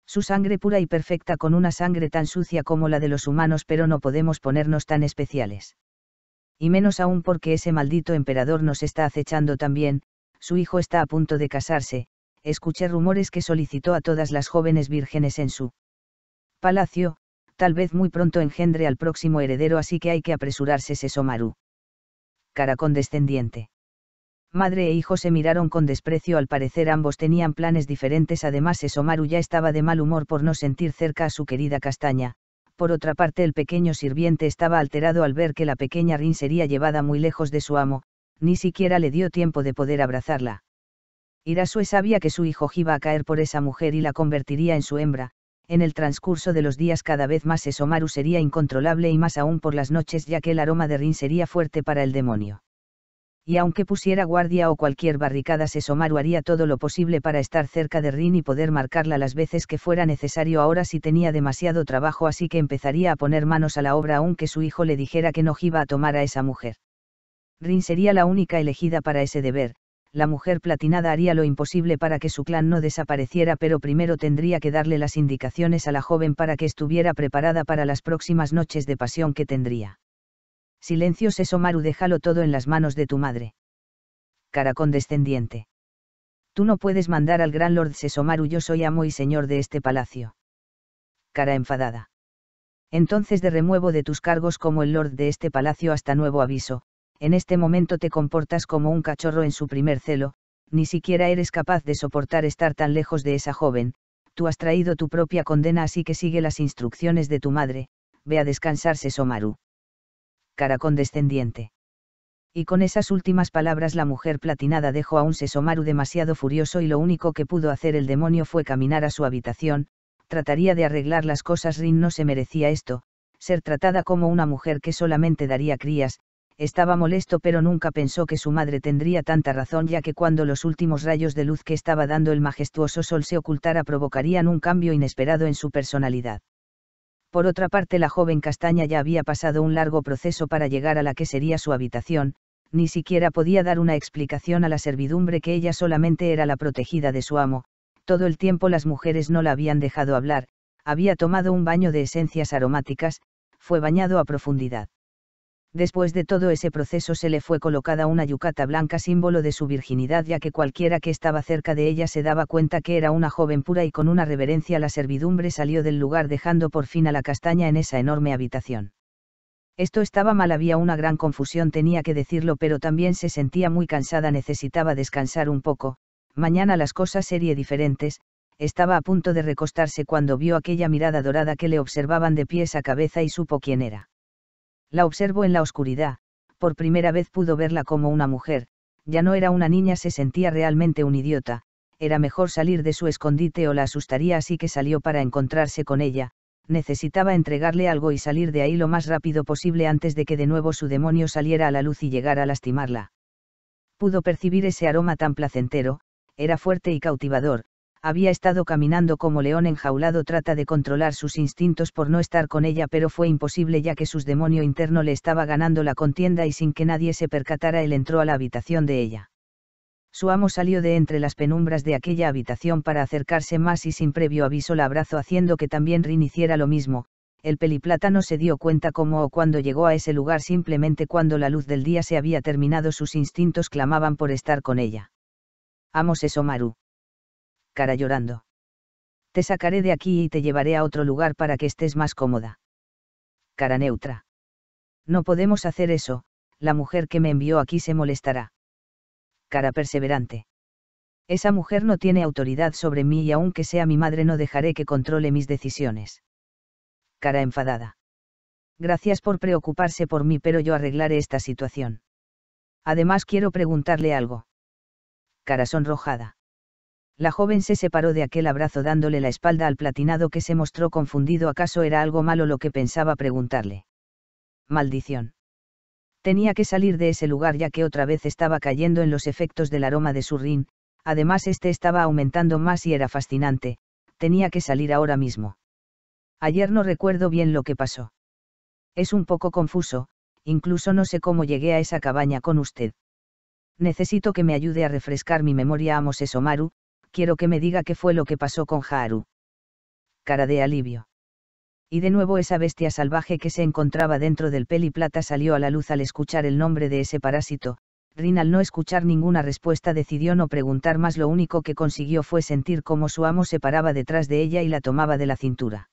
su sangre pura y perfecta con una sangre tan sucia como la de los humanos, pero no podemos ponernos tan especiales. Y menos aún porque ese maldito emperador nos está acechando también. Su hijo está a punto de casarse. Escuché rumores que solicitó a todas las jóvenes vírgenes en su palacio, tal vez muy pronto engendre al próximo heredero, así que hay que apresurarse. Sesomaru. Cara condescendiente. Madre e hijo se miraron con desprecio. Al parecer ambos tenían planes diferentes. Además, Sesomaru ya estaba de mal humor por no sentir cerca a su querida castaña. Por otra parte, el pequeño sirviente estaba alterado al ver que la pequeña Rin sería llevada muy lejos de su amo. Ni siquiera le dio tiempo de poder abrazarla. Irasue sabía que su hijo iba a caer por esa mujer y la convertiría en su hembra. En el transcurso de los días cada vez más Sesomaru sería incontrolable, y más aún por las noches, ya que el aroma de Rin sería fuerte para el demonio. Y aunque pusiera guardia o cualquier barricada, Sesomaru haría todo lo posible para estar cerca de Rin y poder marcarla las veces que fuera necesario. Ahora sí tenía demasiado trabajo, así que empezaría a poner manos a la obra aunque su hijo le dijera que no iba a tomar a esa mujer. Rin sería la única elegida para ese deber. La mujer platinada haría lo imposible para que su clan no desapareciera, pero primero tendría que darle las indicaciones a la joven para que estuviera preparada para las próximas noches de pasión que tendría. Silencio, Sesomaru, déjalo todo en las manos de tu madre. Cara condescendiente. Tú no puedes mandar al gran Lord Sesomaru, yo soy amo y señor de este palacio. Cara enfadada. Entonces de remuevo de tus cargos como el lord de este palacio hasta nuevo aviso, en este momento te comportas como un cachorro en su primer celo, ni siquiera eres capaz de soportar estar tan lejos de esa joven, tú has traído tu propia condena, así que sigue las instrucciones de tu madre, ve a descansar Sesomaru. Cara condescendiente. Y con esas últimas palabras la mujer platinada dejó a un Sesomaru demasiado furioso y lo único que pudo hacer el demonio fue caminar a su habitación. Trataría de arreglar las cosas. Rin no se merecía esto, ser tratada como una mujer que solamente daría crías. Estaba molesto, pero nunca pensó que su madre tendría tanta razón, ya que cuando los últimos rayos de luz que estaba dando el majestuoso sol se ocultara provocarían un cambio inesperado en su personalidad. Por otra parte, la joven castaña ya había pasado un largo proceso para llegar a la que sería su habitación, ni siquiera podía dar una explicación a la servidumbre que ella solamente era la protegida de su amo. Todo el tiempo las mujeres no la habían dejado hablar, había tomado un baño de esencias aromáticas, fue bañado a profundidad. Después de todo ese proceso se le fue colocada una yucata blanca, símbolo de su virginidad, ya que cualquiera que estaba cerca de ella se daba cuenta que era una joven pura, y con una reverencia la servidumbre salió del lugar dejando por fin a la castaña en esa enorme habitación. Esto estaba mal, había una gran confusión, tenía que decirlo, pero también se sentía muy cansada, necesitaba descansar un poco. Mañana las cosas serían diferentes. Estaba a punto de recostarse cuando vio aquella mirada dorada que le observaban de pies a cabeza y supo quién era. La observó en la oscuridad, por primera vez pudo verla como una mujer, ya no era una niña, se sentía realmente un idiota, era mejor salir de su escondite o la asustaría, así que salió para encontrarse con ella, necesitaba entregarle algo y salir de ahí lo más rápido posible antes de que de nuevo su demonio saliera a la luz y llegara a lastimarla. Pudo percibir ese aroma tan placentero, era fuerte y cautivador. Había estado caminando como león enjaulado, trata de controlar sus instintos por no estar con ella, pero fue imposible ya que su demonio interno le estaba ganando la contienda, y sin que nadie se percatara él entró a la habitación de ella. Su amo salió de entre las penumbras de aquella habitación para acercarse más y sin previo aviso la abrazó, haciendo que también Rin hiciera lo mismo. El peliplata no se dio cuenta cómo o cuándo llegó a ese lugar, simplemente cuando la luz del día se había terminado sus instintos clamaban por estar con ella. Amo Sesomaru. Cara llorando. Te sacaré de aquí y te llevaré a otro lugar para que estés más cómoda. Cara neutra. No podemos hacer eso, la mujer que me envió aquí se molestará. Cara perseverante. Esa mujer no tiene autoridad sobre mí y aunque sea mi madre no dejaré que controle mis decisiones. Cara enfadada. Gracias por preocuparse por mí, pero yo arreglaré esta situación. Además quiero preguntarle algo. Cara sonrojada. La joven se separó de aquel abrazo dándole la espalda al platinado, que se mostró confundido. ¿Acaso era algo malo lo que pensaba preguntarle? Maldición. Tenía que salir de ese lugar ya que otra vez estaba cayendo en los efectos del aroma de su Rin, además este estaba aumentando más y era fascinante, tenía que salir ahora mismo. Ayer no recuerdo bien lo que pasó. Es un poco confuso, incluso no sé cómo llegué a esa cabaña con usted. Necesito que me ayude a refrescar mi memoria, amo Sesomaru. Quiero que me diga qué fue lo que pasó con Haru. Cara de alivio. Y de nuevo esa bestia salvaje que se encontraba dentro del peliplata salió a la luz al escuchar el nombre de ese parásito. Rin, al no escuchar ninguna respuesta, decidió no preguntar más. Lo único que consiguió fue sentir cómo su amo se paraba detrás de ella y la tomaba de la cintura.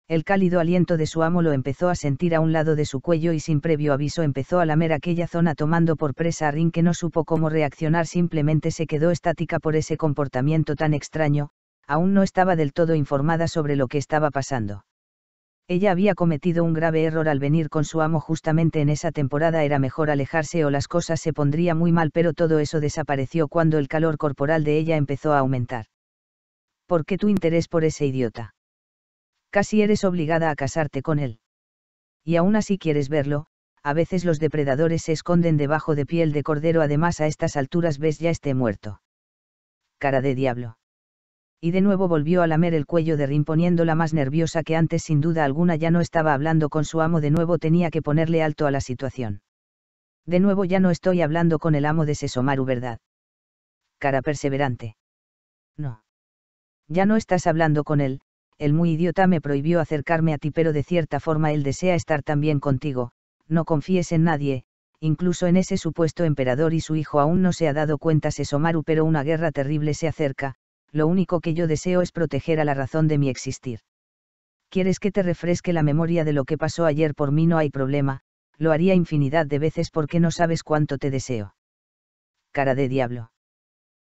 El cálido aliento de su amo lo empezó a sentir a un lado de su cuello y sin previo aviso empezó a lamer aquella zona, tomando por presa a Rin, que no supo cómo reaccionar, simplemente se quedó estática por ese comportamiento tan extraño. Aún no estaba del todo informada sobre lo que estaba pasando. Ella había cometido un grave error al venir con su amo justamente en esa temporada, era mejor alejarse o las cosas se pondría muy mal, pero todo eso desapareció cuando el calor corporal de ella empezó a aumentar. ¿Por qué tu interés por ese idiota? Casi eres obligada a casarte con él. Y aún así quieres verlo. A veces los depredadores se esconden debajo de piel de cordero, además a estas alturas ves ya esté muerto. Cara de diablo. Y de nuevo volvió a lamer el cuello de Rin, poniéndola más nerviosa que antes. Sin duda alguna ya no estaba hablando con su amo, de nuevo tenía que ponerle alto a la situación. De nuevo ya no estoy hablando con el amo de Sesomaru, ¿verdad? Cara perseverante. No. Ya no estás hablando con él. El muy idiota me prohibió acercarme a ti, pero de cierta forma él desea estar también contigo. No confíes en nadie, incluso en ese supuesto emperador y su hijo aún no se ha dado cuenta Sesomaru, pero una guerra terrible se acerca, lo único que yo deseo es proteger a la razón de mi existir. ¿Quieres que te refresque la memoria de lo que pasó ayer? Por mí no hay problema, lo haría infinidad de veces porque no sabes cuánto te deseo. Cara de diablo.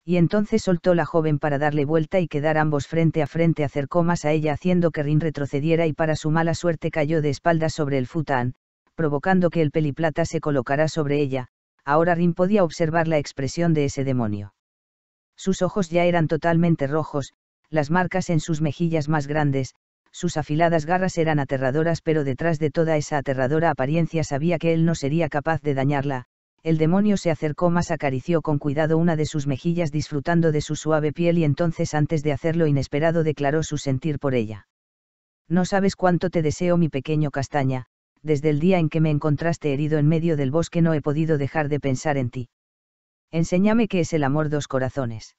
Y entonces soltó la joven para darle vuelta y quedar ambos frente a frente. Acercó más a ella haciendo que Rin retrocediera y para su mala suerte cayó de espaldas sobre el fután, provocando que el peliplata se colocara sobre ella. Ahora Rin podía observar la expresión de ese demonio. Sus ojos ya eran totalmente rojos, las marcas en sus mejillas más grandes, sus afiladas garras eran aterradoras, pero detrás de toda esa aterradora apariencia sabía que él no sería capaz de dañarla. El demonio se acercó más, acarició con cuidado una de sus mejillas disfrutando de su suave piel y entonces, antes de hacerlo inesperado, declaró su sentir por ella. No sabes cuánto te deseo, mi pequeño castaña, desde el día en que me encontraste herido en medio del bosque no he podido dejar de pensar en ti. Enséñame qué es el amor, dos corazones.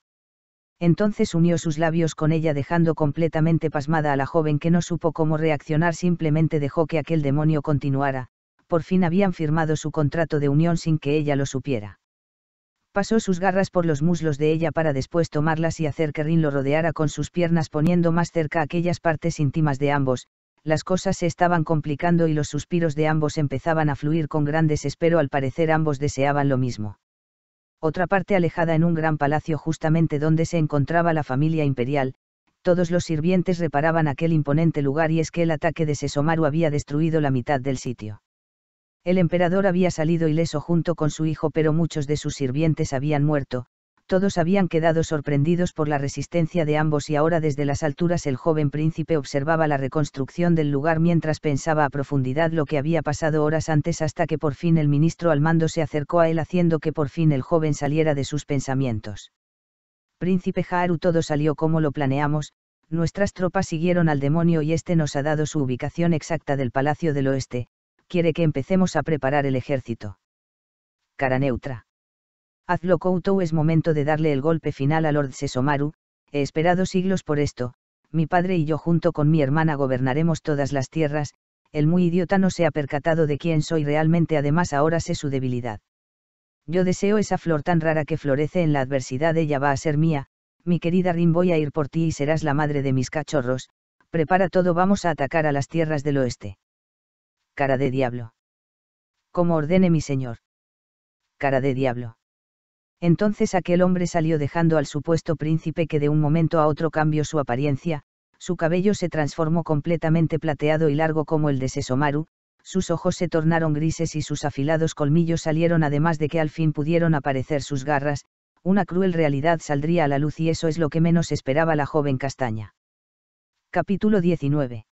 Entonces unió sus labios con ella dejando completamente pasmada a la joven que no supo cómo reaccionar, simplemente dejó que aquel demonio continuara. Por fin habían firmado su contrato de unión sin que ella lo supiera. Pasó sus garras por los muslos de ella para después tomarlas y hacer que Rin lo rodeara con sus piernas, poniendo más cerca aquellas partes íntimas de ambos. Las cosas se estaban complicando y los suspiros de ambos empezaban a fluir con gran desespero. Al parecer ambos deseaban lo mismo. Otra parte alejada, en un gran palacio justamente donde se encontraba la familia imperial, todos los sirvientes reparaban aquel imponente lugar, y es que el ataque de Sesomaru había destruido la mitad del sitio. El emperador había salido ileso junto con su hijo, pero muchos de sus sirvientes habían muerto. Todos habían quedado sorprendidos por la resistencia de ambos y ahora desde las alturas el joven príncipe observaba la reconstrucción del lugar mientras pensaba a profundidad lo que había pasado horas antes, hasta que por fin el ministro al mando se acercó a él haciendo que por fin el joven saliera de sus pensamientos. Príncipe Haru, todo salió como lo planeamos, nuestras tropas siguieron al demonio y este nos ha dado su ubicación exacta del Palacio del Oeste. Quiere que empecemos a preparar el ejército. Cara neutra. Hazlo, Koutou, es momento de darle el golpe final a Lord Sesomaru. He esperado siglos por esto. Mi padre y yo junto con mi hermana gobernaremos todas las tierras. El muy idiota no se ha percatado de quién soy realmente, además ahora sé su debilidad. Yo deseo esa flor tan rara que florece en la adversidad, ella va a ser mía. Mi querida Rin, voy a ir por ti y serás la madre de mis cachorros. Prepara todo, vamos a atacar a las tierras del oeste. Cara de diablo. Como ordene mi señor. Cara de diablo. Entonces aquel hombre salió dejando al supuesto príncipe, que de un momento a otro cambió su apariencia. Su cabello se transformó completamente plateado y largo como el de Sesomaru, sus ojos se tornaron grises y sus afilados colmillos salieron, además de que al fin pudieron aparecer sus garras. Una cruel realidad saldría a la luz y eso es lo que menos esperaba la joven castaña. Capítulo 19.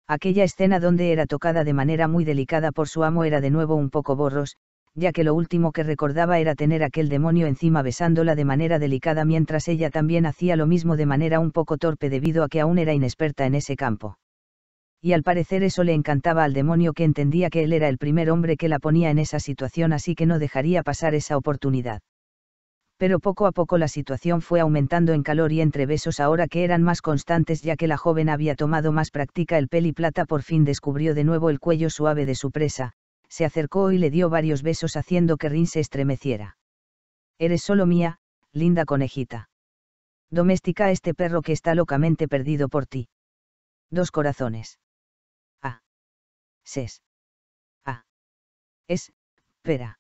Aquella escena donde era tocada de manera muy delicada por su amo era de nuevo un poco borroso, ya que lo último que recordaba era tener aquel demonio encima besándola de manera delicada, mientras ella también hacía lo mismo de manera un poco torpe debido a que aún era inexperta en ese campo. Y al parecer eso le encantaba al demonio, que entendía que él era el primer hombre que la ponía en esa situación, así que no dejaría pasar esa oportunidad. Pero poco a poco la situación fue aumentando en calor y entre besos ahora que eran más constantes, ya que la joven había tomado más práctica. El peliplata por fin descubrió de nuevo el cuello suave de su presa, se acercó y le dio varios besos haciendo que Rin se estremeciera. Eres solo mía, linda conejita. Domestica a este perro que está locamente perdido por ti. Dos corazones. Ah. Ses. Ah. Espera.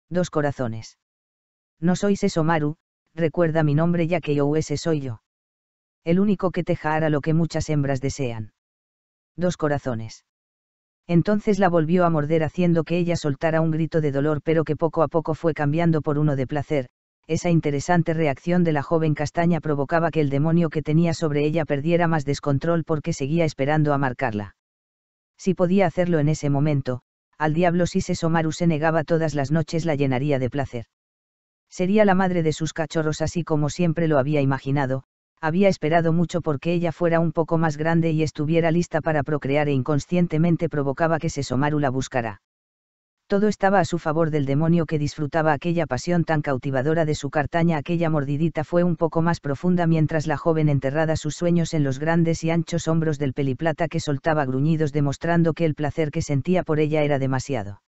Dos corazones. No soy Sesomaru, recuerda mi nombre, ya que yo ese soy yo. El único que te hará lo que muchas hembras desean. Dos corazones. Entonces la volvió a morder haciendo que ella soltara un grito de dolor, pero que poco a poco fue cambiando por uno de placer. Esa interesante reacción de la joven castaña provocaba que el demonio que tenía sobre ella perdiera más descontrol porque seguía esperando a marcarla. Si podía hacerlo en ese momento, al diablo si Sesomaru se negaba todas las noches, la llenaría de placer. Sería la madre de sus cachorros así como siempre lo había imaginado. Había esperado mucho porque ella fuera un poco más grande y estuviera lista para procrear, e inconscientemente provocaba que Sesomaru la buscara. Todo estaba a su favor del demonio, que disfrutaba aquella pasión tan cautivadora de su cartaña. Aquella mordidita fue un poco más profunda mientras la joven enterrada sus sueños en los grandes y anchos hombros del peliplata, que soltaba gruñidos demostrando que el placer que sentía por ella era demasiado.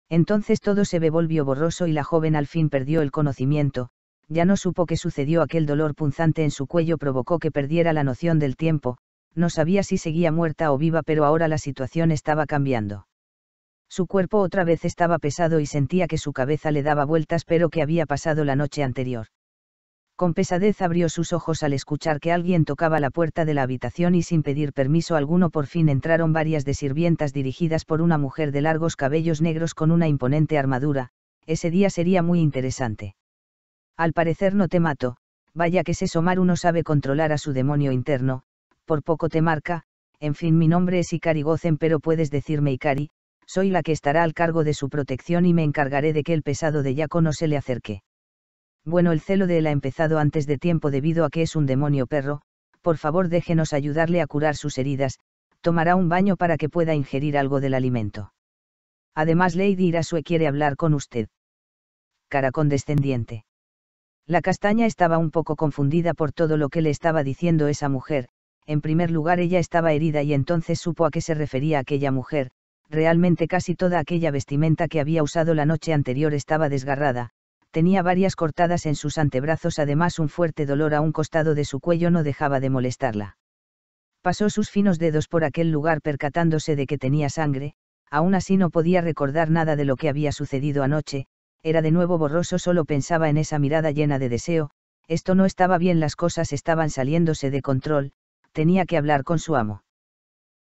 Entonces todo se volvió borroso y la joven al fin perdió el conocimiento, ya no supo qué sucedió, aquel dolor punzante en su cuello provocó que perdiera la noción del tiempo, no sabía si seguía muerta o viva, pero ahora la situación estaba cambiando. Su cuerpo otra vez estaba pesado y sentía que su cabeza le daba vueltas, pero que había pasado la noche anterior. Con pesadez abrió sus ojos al escuchar que alguien tocaba la puerta de la habitación y sin pedir permiso alguno por fin entraron varias de sirvientas dirigidas por una mujer de largos cabellos negros con una imponente armadura. Ese día sería muy interesante. Al parecer no te mato, vaya que Sesomaru no sabe controlar a su demonio interno, por poco te marca. En fin, mi nombre es Ikari Gozen, pero puedes decirme Ikari, soy la que estará al cargo de su protección y me encargaré de que el pesado de Yako no se le acerque. Bueno, el celo de él ha empezado antes de tiempo debido a que es un demonio perro, por favor déjenos ayudarle a curar sus heridas, tomará un baño para que pueda ingerir algo del alimento. Además Lady Irasue quiere hablar con usted. Cara condescendiente. La castaña estaba un poco confundida por todo lo que le estaba diciendo esa mujer. En primer lugar, ella estaba herida y entonces supo a qué se refería aquella mujer. Realmente casi toda aquella vestimenta que había usado la noche anterior estaba desgarrada, tenía varias cortadas en sus antebrazos, además un fuerte dolor a un costado de su cuello no dejaba de molestarla. Pasó sus finos dedos por aquel lugar percatándose de que tenía sangre, aún así no podía recordar nada de lo que había sucedido anoche, era de nuevo borroso, solo pensaba en esa mirada llena de deseo. Esto no estaba bien, las cosas estaban saliéndose de control, tenía que hablar con su amo.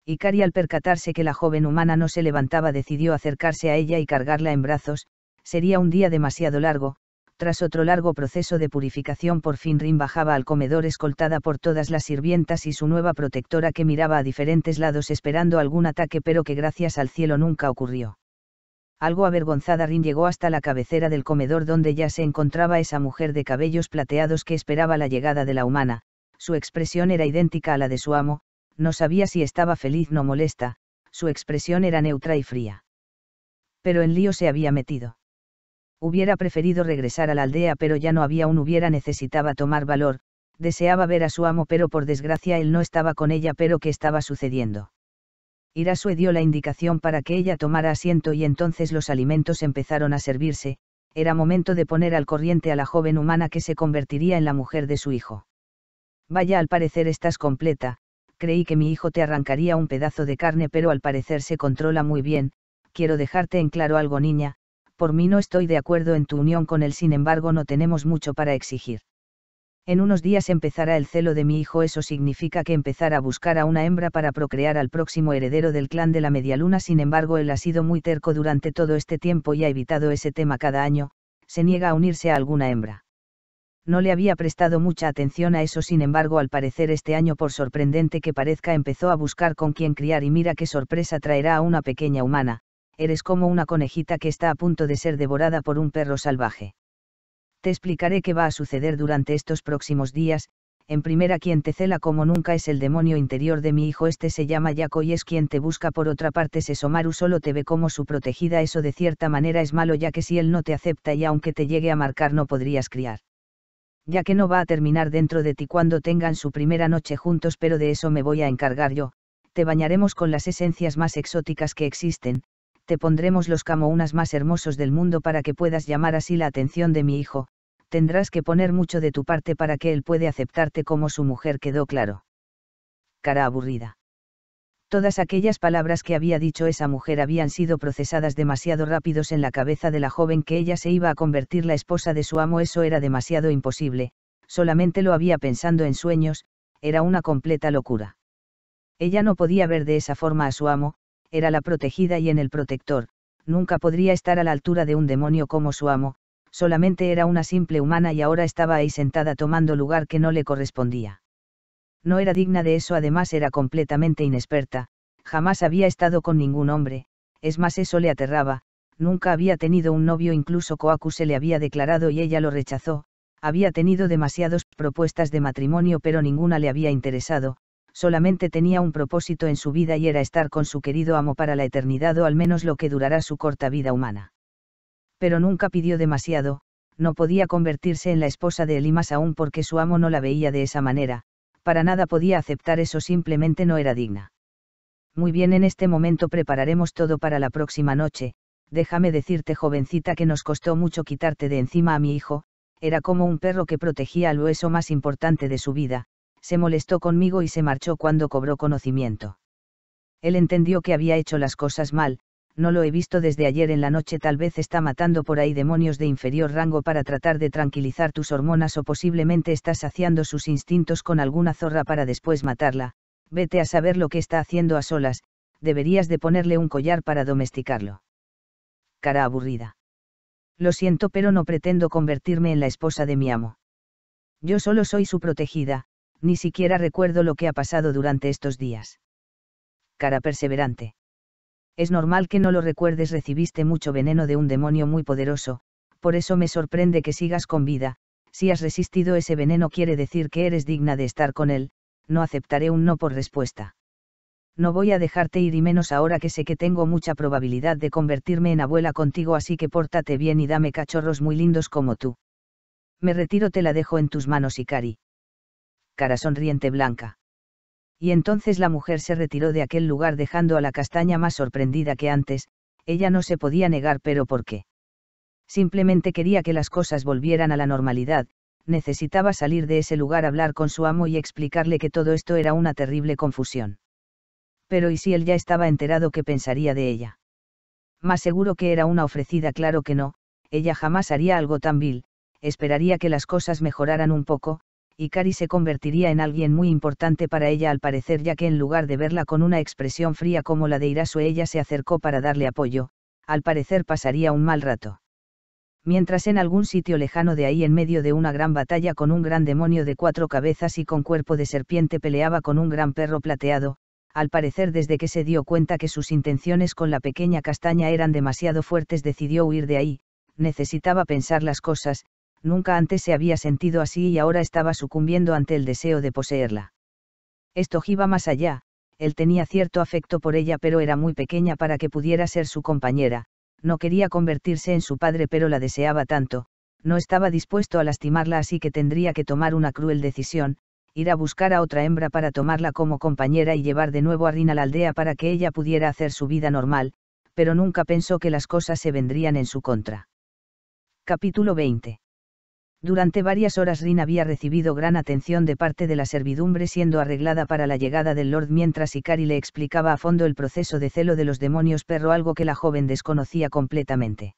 Ikari, al percatarse que la joven humana no se levantaba, decidió acercarse a ella y cargarla en brazos. Sería un día demasiado largo. Tras otro largo proceso de purificación, por fin Rin bajaba al comedor escoltada por todas las sirvientas y su nueva protectora, que miraba a diferentes lados esperando algún ataque, pero que gracias al cielo nunca ocurrió. Algo avergonzada, Rin llegó hasta la cabecera del comedor donde ya se encontraba esa mujer de cabellos plateados que esperaba la llegada de la humana. Su expresión era idéntica a la de su amo, no sabía si estaba feliz o molesta, su expresión era neutra y fría. Pero en lío se había metido. Hubiera preferido regresar a la aldea, pero ya no había un hubiera, necesitaba tomar valor, deseaba ver a su amo, pero por desgracia él no estaba con ella. Pero ¿qué estaba sucediendo? Irasue dio la indicación para que ella tomara asiento y entonces los alimentos empezaron a servirse. Era momento de poner al corriente a la joven humana que se convertiría en la mujer de su hijo. Vaya, al parecer estás completa, creí que mi hijo te arrancaría un pedazo de carne, pero al parecer se controla muy bien. Quiero dejarte en claro algo, niña, por mí no estoy de acuerdo en tu unión con él, sin embargo no tenemos mucho para exigir. En unos días empezará el celo de mi hijo, eso significa que empezará a buscar a una hembra para procrear al próximo heredero del clan de la Medialuna. Sin embargo, él ha sido muy terco durante todo este tiempo y ha evitado ese tema cada año, se niega a unirse a alguna hembra. No le había prestado mucha atención a eso, sin embargo al parecer este año, por sorprendente que parezca, empezó a buscar con quién criar y mira qué sorpresa traerá a una pequeña humana. Eres como una conejita que está a punto de ser devorada por un perro salvaje. Te explicaré qué va a suceder durante estos próximos días. En primera, quien te cela como nunca es el demonio interior de mi hijo, este se llama Yako y es quien te busca. Por otra parte, Sesomaru solo te ve como su protegida, eso de cierta manera es malo, ya que si él no te acepta y aunque te llegue a marcar no podrías criar. Ya que no va a terminar dentro de ti cuando tengan su primera noche juntos, pero de eso me voy a encargar yo. Te bañaremos con las esencias más exóticas que existen, te pondremos los kamounas más hermosos del mundo para que puedas llamar así la atención de mi hijo. Tendrás que poner mucho de tu parte para que él pueda aceptarte como su mujer, ¿quedó claro? Cara aburrida. Todas aquellas palabras que había dicho esa mujer habían sido procesadas demasiado rápidos en la cabeza de la joven, que ella se iba a convertir la esposa de su amo. Eso era demasiado imposible, solamente lo había pensando en sueños, era una completa locura. Ella no podía ver de esa forma a su amo, era la protegida y en el protector, nunca podría estar a la altura de un demonio como su amo, solamente era una simple humana y ahora estaba ahí sentada tomando lugar que no le correspondía. No era digna de eso, además era completamente inexperta, jamás había estado con ningún hombre, es más, eso le aterraba, nunca había tenido un novio, incluso Kohaku se le había declarado y ella lo rechazó, había tenido demasiadas propuestas de matrimonio pero ninguna le había interesado, solamente tenía un propósito en su vida y era estar con su querido amo para la eternidad, o al menos lo que durará su corta vida humana. Pero nunca pidió demasiado, no podía convertirse en la esposa de él y más aún porque su amo no la veía de esa manera. Para nada podía aceptar eso, simplemente no era digna. Muy bien, en este momento prepararemos todo para la próxima noche, Déjame decirte, jovencita, que nos costó mucho quitarte de encima a mi hijo, era como un perro que protegía al hueso más importante de su vida, se molestó conmigo y se marchó cuando cobró conocimiento. Él entendió que había hecho las cosas mal, no lo he visto desde ayer en la noche, tal vez está matando por ahí demonios de inferior rango para tratar de tranquilizar tus hormonas o posiblemente está saciando sus instintos con alguna zorra para después matarla, vete a saber lo que está haciendo a solas, deberías de ponerle un collar para domesticarlo. Cara aburrida. Lo siento, pero no pretendo convertirme en la esposa de mi amo. Yo solo soy su protegida, ni siquiera recuerdo lo que ha pasado durante estos días. Cara perseverante. Es normal que no lo recuerdes, recibiste mucho veneno de un demonio muy poderoso, por eso me sorprende que sigas con vida, si has resistido ese veneno quiere decir que eres digna de estar con él, no aceptaré un no por respuesta. No voy a dejarte ir y menos ahora que sé que tengo mucha probabilidad de convertirme en abuela contigo, así que pórtate bien y dame cachorros muy lindos como tú. Me retiro, te la dejo en tus manos, Ikari. Cara sonriente blanca. Y entonces la mujer se retiró de aquel lugar dejando a la castaña más sorprendida que antes, ella no se podía negar, pero ¿por qué? Simplemente quería que las cosas volvieran a la normalidad, necesitaba salir de ese lugar, hablar con su amo y explicarle que todo esto era una terrible confusión. Pero ¿y si él ya estaba enterado, qué pensaría de ella? Más seguro que era una ofrecida, claro que no, ella jamás haría algo tan vil, esperaría que las cosas mejoraran un poco, y Cari se convertiría en alguien muy importante para ella al parecer, ya que en lugar de verla con una expresión fría como la de Irasu, ella se acercó para darle apoyo, al parecer pasaría un mal rato. Mientras en algún sitio lejano de ahí, en medio de una gran batalla con un gran demonio de 4 cabezas y con cuerpo de serpiente, peleaba con un gran perro plateado, al parecer desde que se dio cuenta que sus intenciones con la pequeña castaña eran demasiado fuertes decidió huir de ahí, necesitaba pensar las cosas, nunca antes se había sentido así y ahora estaba sucumbiendo ante el deseo de poseerla. Esto iba más allá, él tenía cierto afecto por ella pero era muy pequeña para que pudiera ser su compañera, no quería convertirse en su padre pero la deseaba tanto, no estaba dispuesto a lastimarla, así que tendría que tomar una cruel decisión, ir a buscar a otra hembra para tomarla como compañera y llevar de nuevo a Rin a la aldea para que ella pudiera hacer su vida normal, pero nunca pensó que las cosas se vendrían en su contra. Capítulo 20. Durante varias horas Rin había recibido gran atención de parte de la servidumbre, siendo arreglada para la llegada del Lord, mientras Ikari le explicaba a fondo el proceso de celo de los demonios perro, algo que la joven desconocía completamente.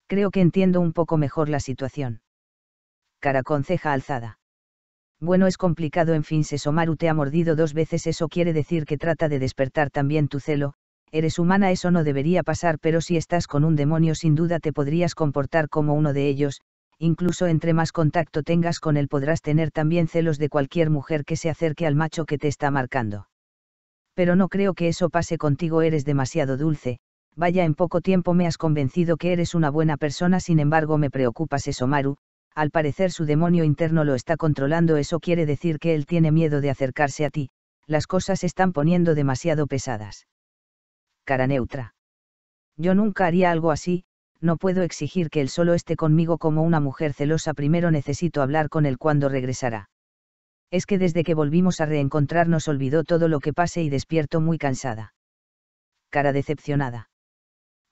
Creo que entiendo un poco mejor la situación. Cara con ceja alzada. Bueno, es complicado, en fin, Sesomaru te ha mordido 2 veces, eso quiere decir que trata de despertar también tu celo, eres humana, eso no debería pasar, pero si estás con un demonio sin duda te podrías comportar como uno de ellos, incluso entre más contacto tengas con él podrás tener también celos de cualquier mujer que se acerque al macho que te está marcando. Pero no creo que eso pase contigo, eres demasiado dulce, vaya, en poco tiempo me has convencido que eres una buena persona, sin embargo me preocupa Sesomaru, al parecer su demonio interno lo está controlando, eso quiere decir que él tiene miedo de acercarse a ti, las cosas se están poniendo demasiado pesadas. Cara neutra. Yo nunca haría algo así, no puedo exigir que él solo esté conmigo como una mujer celosa, primero necesito hablar con él cuando regresará. Es que desde que volvimos a reencontrarnos olvidó todo lo que pase y despierto muy cansada. Cara decepcionada.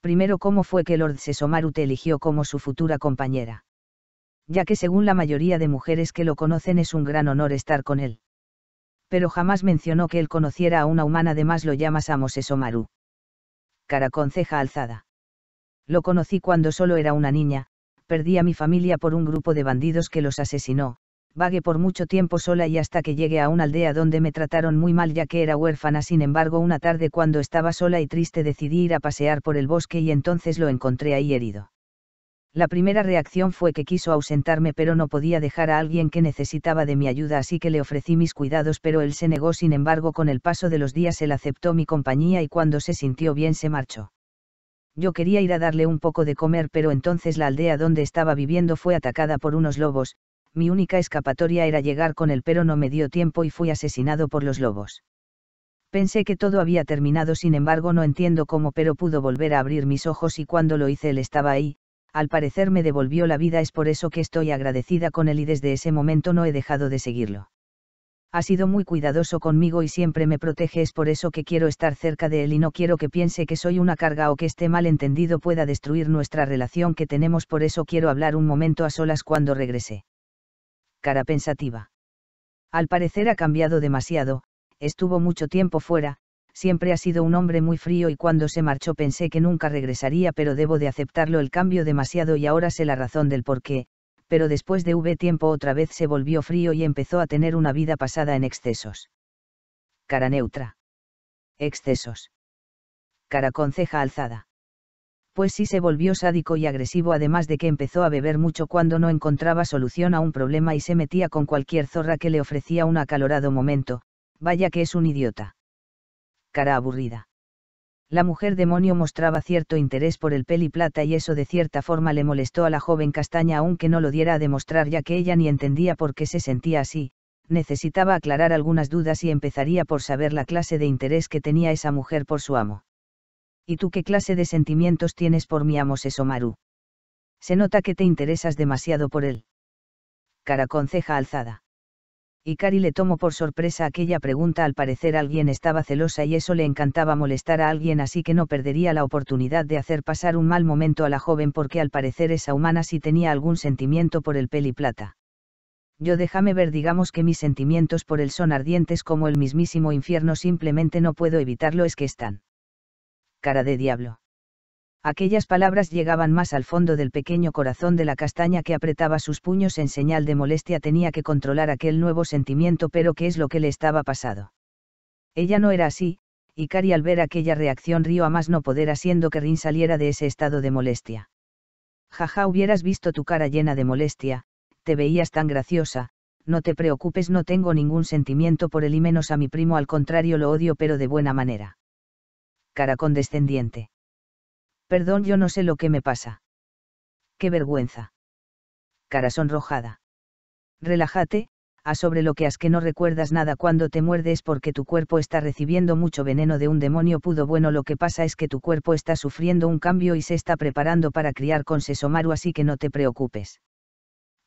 Primero, ¿cómo fue que Lord Sesomaru te eligió como su futura compañera? Ya que según la mayoría de mujeres que lo conocen es un gran honor estar con él. Pero jamás mencionó que él conociera a una humana, además lo llamas amo Sesomaru. Cara con ceja alzada. Lo conocí cuando solo era una niña, perdí a mi familia por un grupo de bandidos que los asesinó, vagué por mucho tiempo sola y hasta que llegué a una aldea donde me trataron muy mal ya que era huérfana, sin embargo una tarde cuando estaba sola y triste decidí ir a pasear por el bosque y entonces lo encontré ahí herido. La primera reacción fue que quiso ausentarme, pero no podía dejar a alguien que necesitaba de mi ayuda, así que le ofrecí mis cuidados, pero él se negó, sin embargo con el paso de los días él aceptó mi compañía y cuando se sintió bien se marchó. Yo quería ir a darle un poco de comer, pero entonces la aldea donde estaba viviendo fue atacada por unos lobos, mi única escapatoria era llegar con él, pero no me dio tiempo y fui asesinado por los lobos. Pensé que todo había terminado, sin embargo no entiendo cómo, pero pudo volver a abrir mis ojos y cuando lo hice él estaba ahí, al parecer me devolvió la vida, es por eso que estoy agradecida con él y desde ese momento no he dejado de seguirlo. Ha sido muy cuidadoso conmigo y siempre me protege, es por eso que quiero estar cerca de él y no quiero que piense que soy una carga o que este malentendido pueda destruir nuestra relación que tenemos, por eso quiero hablar un momento a solas cuando regrese. Cara pensativa. Al parecer ha cambiado demasiado, estuvo mucho tiempo fuera, siempre ha sido un hombre muy frío y cuando se marchó pensé que nunca regresaría, pero debo de aceptarlo, el cambio demasiado y ahora sé la razón del por qué, pero después de tiempo otra vez se volvió frío y empezó a tener una vida pasada en excesos. Cara neutra. Excesos. Cara con ceja alzada. Pues sí, se volvió sádico y agresivo, además de que empezó a beber mucho cuando no encontraba solución a un problema y se metía con cualquier zorra que le ofrecía un acalorado momento, vaya que es un idiota. Cara aburrida. La mujer demonio mostraba cierto interés por el peli plata y eso de cierta forma le molestó a la joven castaña, aunque no lo diera a demostrar, ya que ella ni entendía por qué se sentía así, necesitaba aclarar algunas dudas y empezaría por saber la clase de interés que tenía esa mujer por su amo. ¿Y tú qué clase de sentimientos tienes por mi amo Sesomaru? Se nota que te interesas demasiado por él. Cara con ceja alzada. Ikari le tomó por sorpresa aquella pregunta, al parecer alguien estaba celosa y eso le encantaba, molestar a alguien, así que no perdería la oportunidad de hacer pasar un mal momento a la joven, porque al parecer esa humana sí tenía algún sentimiento por el peli plata. Yo, déjame ver, digamos que mis sentimientos por él son ardientes como el mismísimo infierno, simplemente no puedo evitarlo, es que están. Cara de diablo. Aquellas palabras llegaban más al fondo del pequeño corazón de la castaña, que apretaba sus puños en señal de molestia. Tenía que controlar aquel nuevo sentimiento, pero ¿qué es lo que le estaba pasando? Ella no era así. Ikari, al ver aquella reacción, rió a más no poder, haciendo que Rin saliera de ese estado de molestia. Jaja, hubieras visto tu cara llena de molestia, te veías tan graciosa. No te preocupes, no tengo ningún sentimiento por él y menos a mi primo, al contrario lo odio, pero de buena manera. Cara condescendiente. Perdón, yo no sé lo que me pasa. Qué vergüenza. Cara sonrojada. Relájate, sobre lo que has, que no recuerdas nada. Cuando te muerdes porque tu cuerpo está recibiendo mucho veneno de un demonio pudo. Bueno, lo que pasa es que tu cuerpo está sufriendo un cambio y se está preparando para criar con Sesomaru, así que no te preocupes.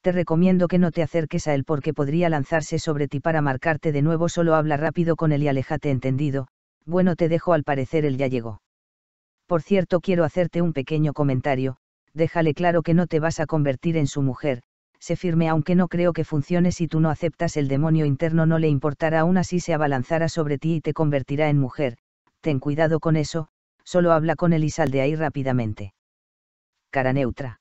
Te recomiendo que no te acerques a él porque podría lanzarse sobre ti para marcarte de nuevo. Solo habla rápido con él y aléjate, ¿entendido? Bueno, te dejo, al parecer él ya llegó. Por cierto, quiero hacerte un pequeño comentario, déjale claro que no te vas a convertir en su mujer, sé firme, aunque no creo que funcione. Si tú no aceptas, el demonio interno no le importará, aún así se abalanzará sobre ti y te convertirá en mujer. Ten cuidado con eso, solo habla con él y sal de ahí rápidamente. Cara neutra.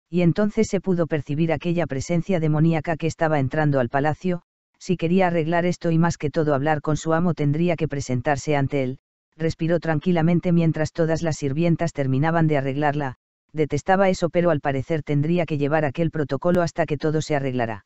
Y entonces se pudo percibir aquella presencia demoníaca que estaba entrando al palacio. Si quería arreglar esto y más que todo hablar con su amo, tendría que presentarse ante él. Respiró tranquilamente mientras todas las sirvientas terminaban de arreglarla. Detestaba eso, pero al parecer tendría que llevar aquel protocolo hasta que todo se arreglara.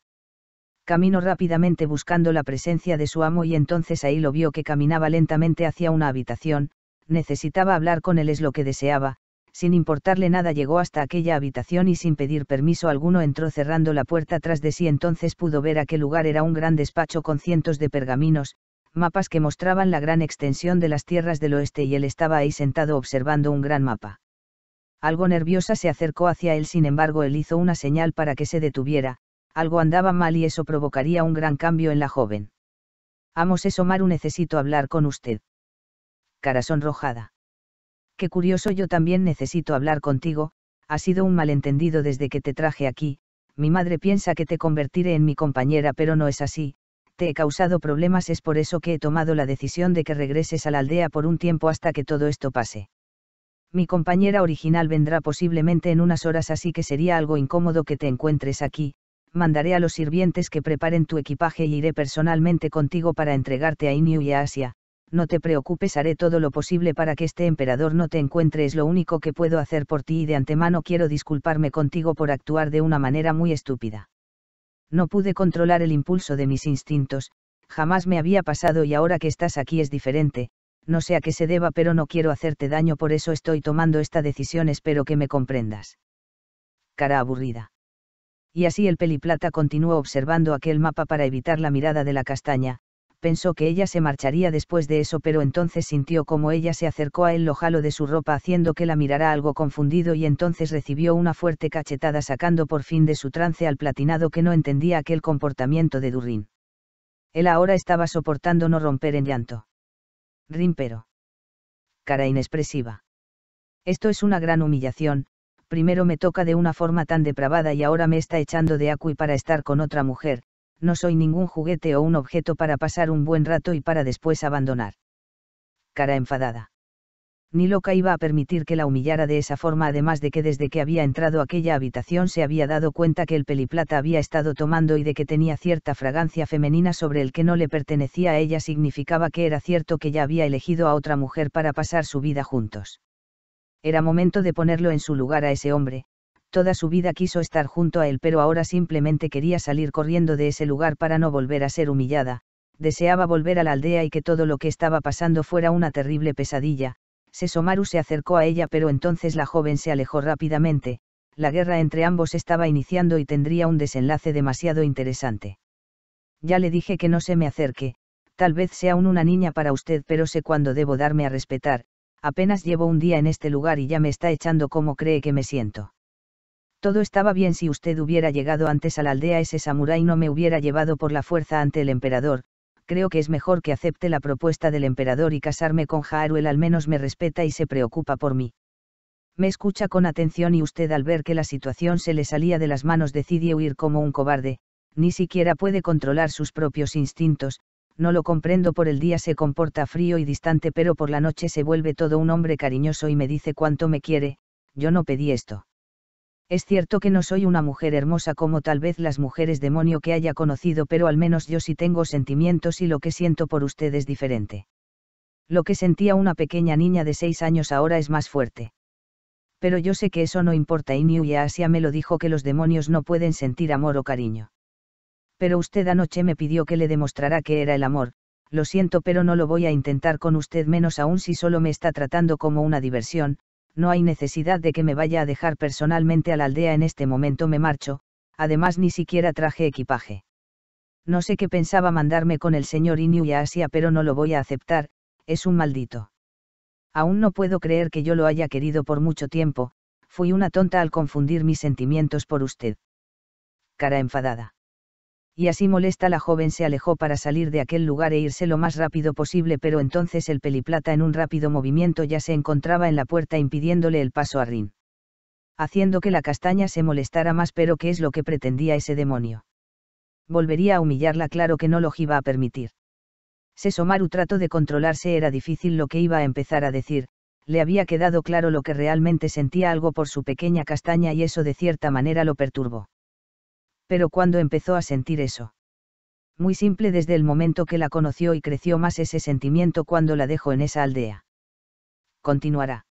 Caminó rápidamente buscando la presencia de su amo y entonces ahí lo vio, que caminaba lentamente hacia una habitación. Necesitaba hablar con él, es lo que deseaba. Sin importarle nada llegó hasta aquella habitación y sin pedir permiso alguno entró, cerrando la puerta tras de sí. Entonces pudo ver aquel lugar era un gran despacho con cientos de pergaminos, mapas que mostraban la gran extensión de las tierras del oeste, y él estaba ahí sentado observando un gran mapa. Algo nerviosa se acercó hacia él, sin embargo él hizo una señal para que se detuviera. Algo andaba mal y eso provocaría un gran cambio en la joven. Amo Sesomaru, necesito hablar con usted. Cara sonrojada. Qué curioso, yo también necesito hablar contigo. Ha sido un malentendido desde que te traje aquí. Mi madre piensa que te convertiré en mi compañera, pero no es así. Te he causado problemas, es por eso que he tomado la decisión de que regreses a la aldea por un tiempo hasta que todo esto pase. Mi compañera original vendrá posiblemente en unas horas, así que sería algo incómodo que te encuentres aquí. Mandaré a los sirvientes que preparen tu equipaje y iré personalmente contigo para entregarte a Inoue y a Asia. No te preocupes, haré todo lo posible para que este emperador no te encuentre, es lo único que puedo hacer por ti y de antemano quiero disculparme contigo por actuar de una manera muy estúpida. No pude controlar el impulso de mis instintos, jamás me había pasado y ahora que estás aquí es diferente, no sé a qué se deba, pero no quiero hacerte daño, por eso estoy tomando esta decisión, espero que me comprendas. Cara aburrida. Y así el peliplata continuó observando aquel mapa para evitar la mirada de la castaña. Pensó que ella se marcharía después de eso, pero entonces sintió como ella se acercó a él, lo jaló de su ropa haciendo que la mirara algo confundido y entonces recibió una fuerte cachetada, sacando por fin de su trance al platinado, que no entendía aquel comportamiento de Durin. Él ahora estaba soportando no romper en llanto. Rimpero. Cara inexpresiva. Esto es una gran humillación. Primero me toca de una forma tan depravada y ahora me está echando de Acui para estar con otra mujer. No soy ningún juguete o un objeto para pasar un buen rato y para después abandonar. Cara enfadada. Ni loca iba a permitir que la humillara de esa forma, además de que desde que había entrado a aquella habitación se había dado cuenta que el peliplata había estado tomando y de que tenía cierta fragancia femenina sobre el que no le pertenecía a ella, significaba que era cierto que ya había elegido a otra mujer para pasar su vida juntos. Era momento de ponerlo en su lugar a ese hombre. Toda su vida quiso estar junto a él, pero ahora simplemente quería salir corriendo de ese lugar para no volver a ser humillada. Deseaba volver a la aldea y que todo lo que estaba pasando fuera una terrible pesadilla. Sesomaru se acercó a ella, pero entonces la joven se alejó rápidamente. La guerra entre ambos estaba iniciando y tendría un desenlace demasiado interesante. Ya le dije que no se me acerque. Tal vez sea aún una niña para usted, pero sé cuándo debo darme a respetar. Apenas llevo un día en este lugar y ya me está echando como cree que me siento. Todo estaba bien si usted hubiera llegado antes a la aldea, ese samurái no me hubiera llevado por la fuerza ante el emperador. Creo que es mejor que acepte la propuesta del emperador y casarme con Haru. Él al menos me respeta y se preocupa por mí. Me escucha con atención y usted, al ver que la situación se le salía de las manos, decide huir como un cobarde. Ni siquiera puede controlar sus propios instintos. No lo comprendo. Por el día se comporta frío y distante, pero por la noche se vuelve todo un hombre cariñoso y me dice cuánto me quiere. Yo no pedí esto. Es cierto que no soy una mujer hermosa como tal vez las mujeres demonio que haya conocido, pero al menos yo sí tengo sentimientos y lo que siento por usted es diferente. Lo que sentía una pequeña niña de 6 años ahora es más fuerte. Pero yo sé que eso no importa. Inuyasha me lo dijo, que los demonios no pueden sentir amor o cariño. Pero usted anoche me pidió que le demostrara que era el amor. Lo siento, pero no lo voy a intentar con usted, menos aún si solo me está tratando como una diversión. No hay necesidad de que me vaya a dejar personalmente a la aldea en este momento. Me marcho. Además ni siquiera traje equipaje. No sé qué pensaba mandarme con el señor Inuyasha, pero no lo voy a aceptar. Es un maldito. Aún no puedo creer que yo lo haya querido por mucho tiempo. Fui una tonta al confundir mis sentimientos por usted. Cara enfadada. Y así molesta, la joven se alejó para salir de aquel lugar e irse lo más rápido posible, pero entonces el peliplata en un rápido movimiento ya se encontraba en la puerta impidiéndole el paso a Rin. Haciendo que la castaña se molestara más. Pero ¿qué es lo que pretendía ese demonio? Volvería a humillarla, claro que no lo iba a permitir. Sesomaru trató de controlarse, era difícil lo que iba a empezar a decir, le había quedado claro lo que realmente sentía, algo por su pequeña castaña, y eso de cierta manera lo perturbó. Pero ¿cuándo empezó a sentir eso? Muy simple, desde el momento que la conoció, y creció más ese sentimiento cuando la dejó en esa aldea. Continuará.